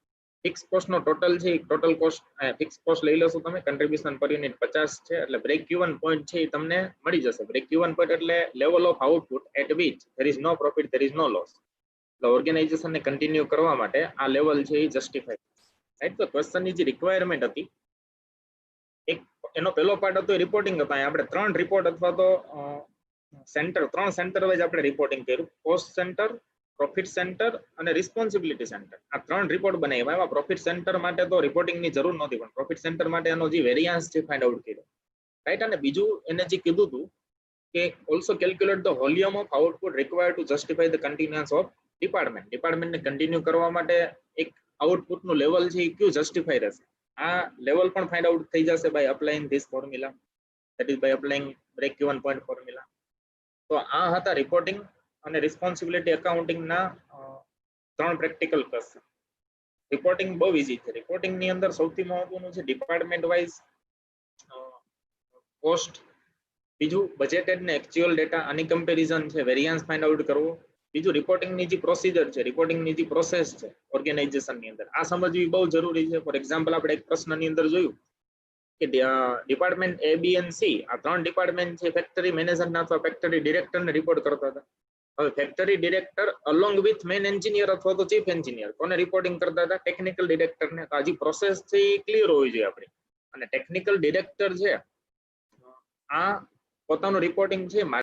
ફિક્સ કોસ્ટ નો ટોટલ છે, ટોટલ કોસ્ટ ફિક્સ કોસ્ટ લઈ લેશો તમે, કન્ટ્રીબ્યુશન પર યુનિટ 50 છે, એટલે બ્રેક ઇવન પોઈન્ટ છે એ તમને મળી જશે. બ્રેક ઇવન પોઈન્ટ એટલે level of output at which there is no profit, there is no loss. એટલે ઓર્ગેનાઇઝેશનને કન્ટિન્યુ કરવા માટે આ લેવલ છે એ જસ્ટિફાઈ, રાઈટ? તો ક્વેશ્ચનની જે રિક્વાયરમેન્ટ હતી, એક એનો પહેલો પાર્ટ હતો રિપોર્ટિંગ હતો. આપણે 3 રિપોર્ટ અથવા તો સેન્ટર, 3 સેન્ટર વાઇઝ આપણે રિપોર્ટિંગ કર્યું. કોસ્ટ સેન્ટર, પ્રોફિટ સેન્ટર અને રિસ્પોન્સિબિલિટી સેન્ટર. આ 3 રિપોર્ટ બનાવ્યા. એમાં પ્રોફિટ સેન્ટર માટે તો રિપોર્ટિંગની જરૂર નહોતી, પણ પ્રોફિટ સેન્ટર માટે એનો જે વેરિયન્સ છે ફાઇન્ડ આઉટ કર્યો, રાઈટ? અને બીજું એને જે કીધું હતું કે also calculate the volume of output required to justify the continuance of department. ડિપાર્ટમેન્ટને કન્ટિન્યુ કરવા માટે એક આઉટપુટનું લેવલ છે એ કયું જસ્ટિફાઈ રહેશે. આ લેવલ પણ ફાઇન્ડ આઉટ થઈ જશે by applying this formula, that is by applying break even point formula. તો આ હતા રિપોર્ટિંગ અને રિસ્પોન્સિબિલિટી એકાઉન્ટિંગના 3 પ્રેક્ટિકલ ક્વેશ્ચન. રિપોર્ટિંગ બહુ ઈઝી છે. રિપોર્ટિંગની અંદર સૌથી મહત્વનું છે ડિપાર્ટમેન્ટ વાઇઝ કોસ્ટ, બીજું બજેટેડ ને એક્ચ્યુઅલ ડેટા, આની કમ્પેરિઝન છે, વેરિયન્સ ફાઇન્ડ આઉટ કરવો. બીજું રિપોર્ટિંગની જે પ્રોસિજર છે, રિપોર્ટિંગની જે પ્રોસેસ છે ઓર્ગેનાઇઝેશનની અંદર, આ સમજવી બહુ જરૂરી છે. ફોર એક્ઝામ્પલ આપણે એક પ્રશ્નની અંદર જોયું કે department A, B and C, આ 3 ડિપાર્ટમેન્ટ છે ફેક્ટરી મેનેજરના અથવા ફેક્ટરી ડિરેક્ટરને રિપોર્ટ કરતા હતા. હવે factory director along with main engineer અથવા તો ચીફ એન્જિનિયર કોને રિપોર્ટિંગ કરતા હતા? ટેકનિકલ ડિરેક્ટરને. તો આ જે પ્રોસેસ છે એ ક્લિયર હોવી જોઈએ આપણી. અને ટેકનિકલ ડિરેક્ટર છે આ પોતાનું રિપોર્ટિંગ છે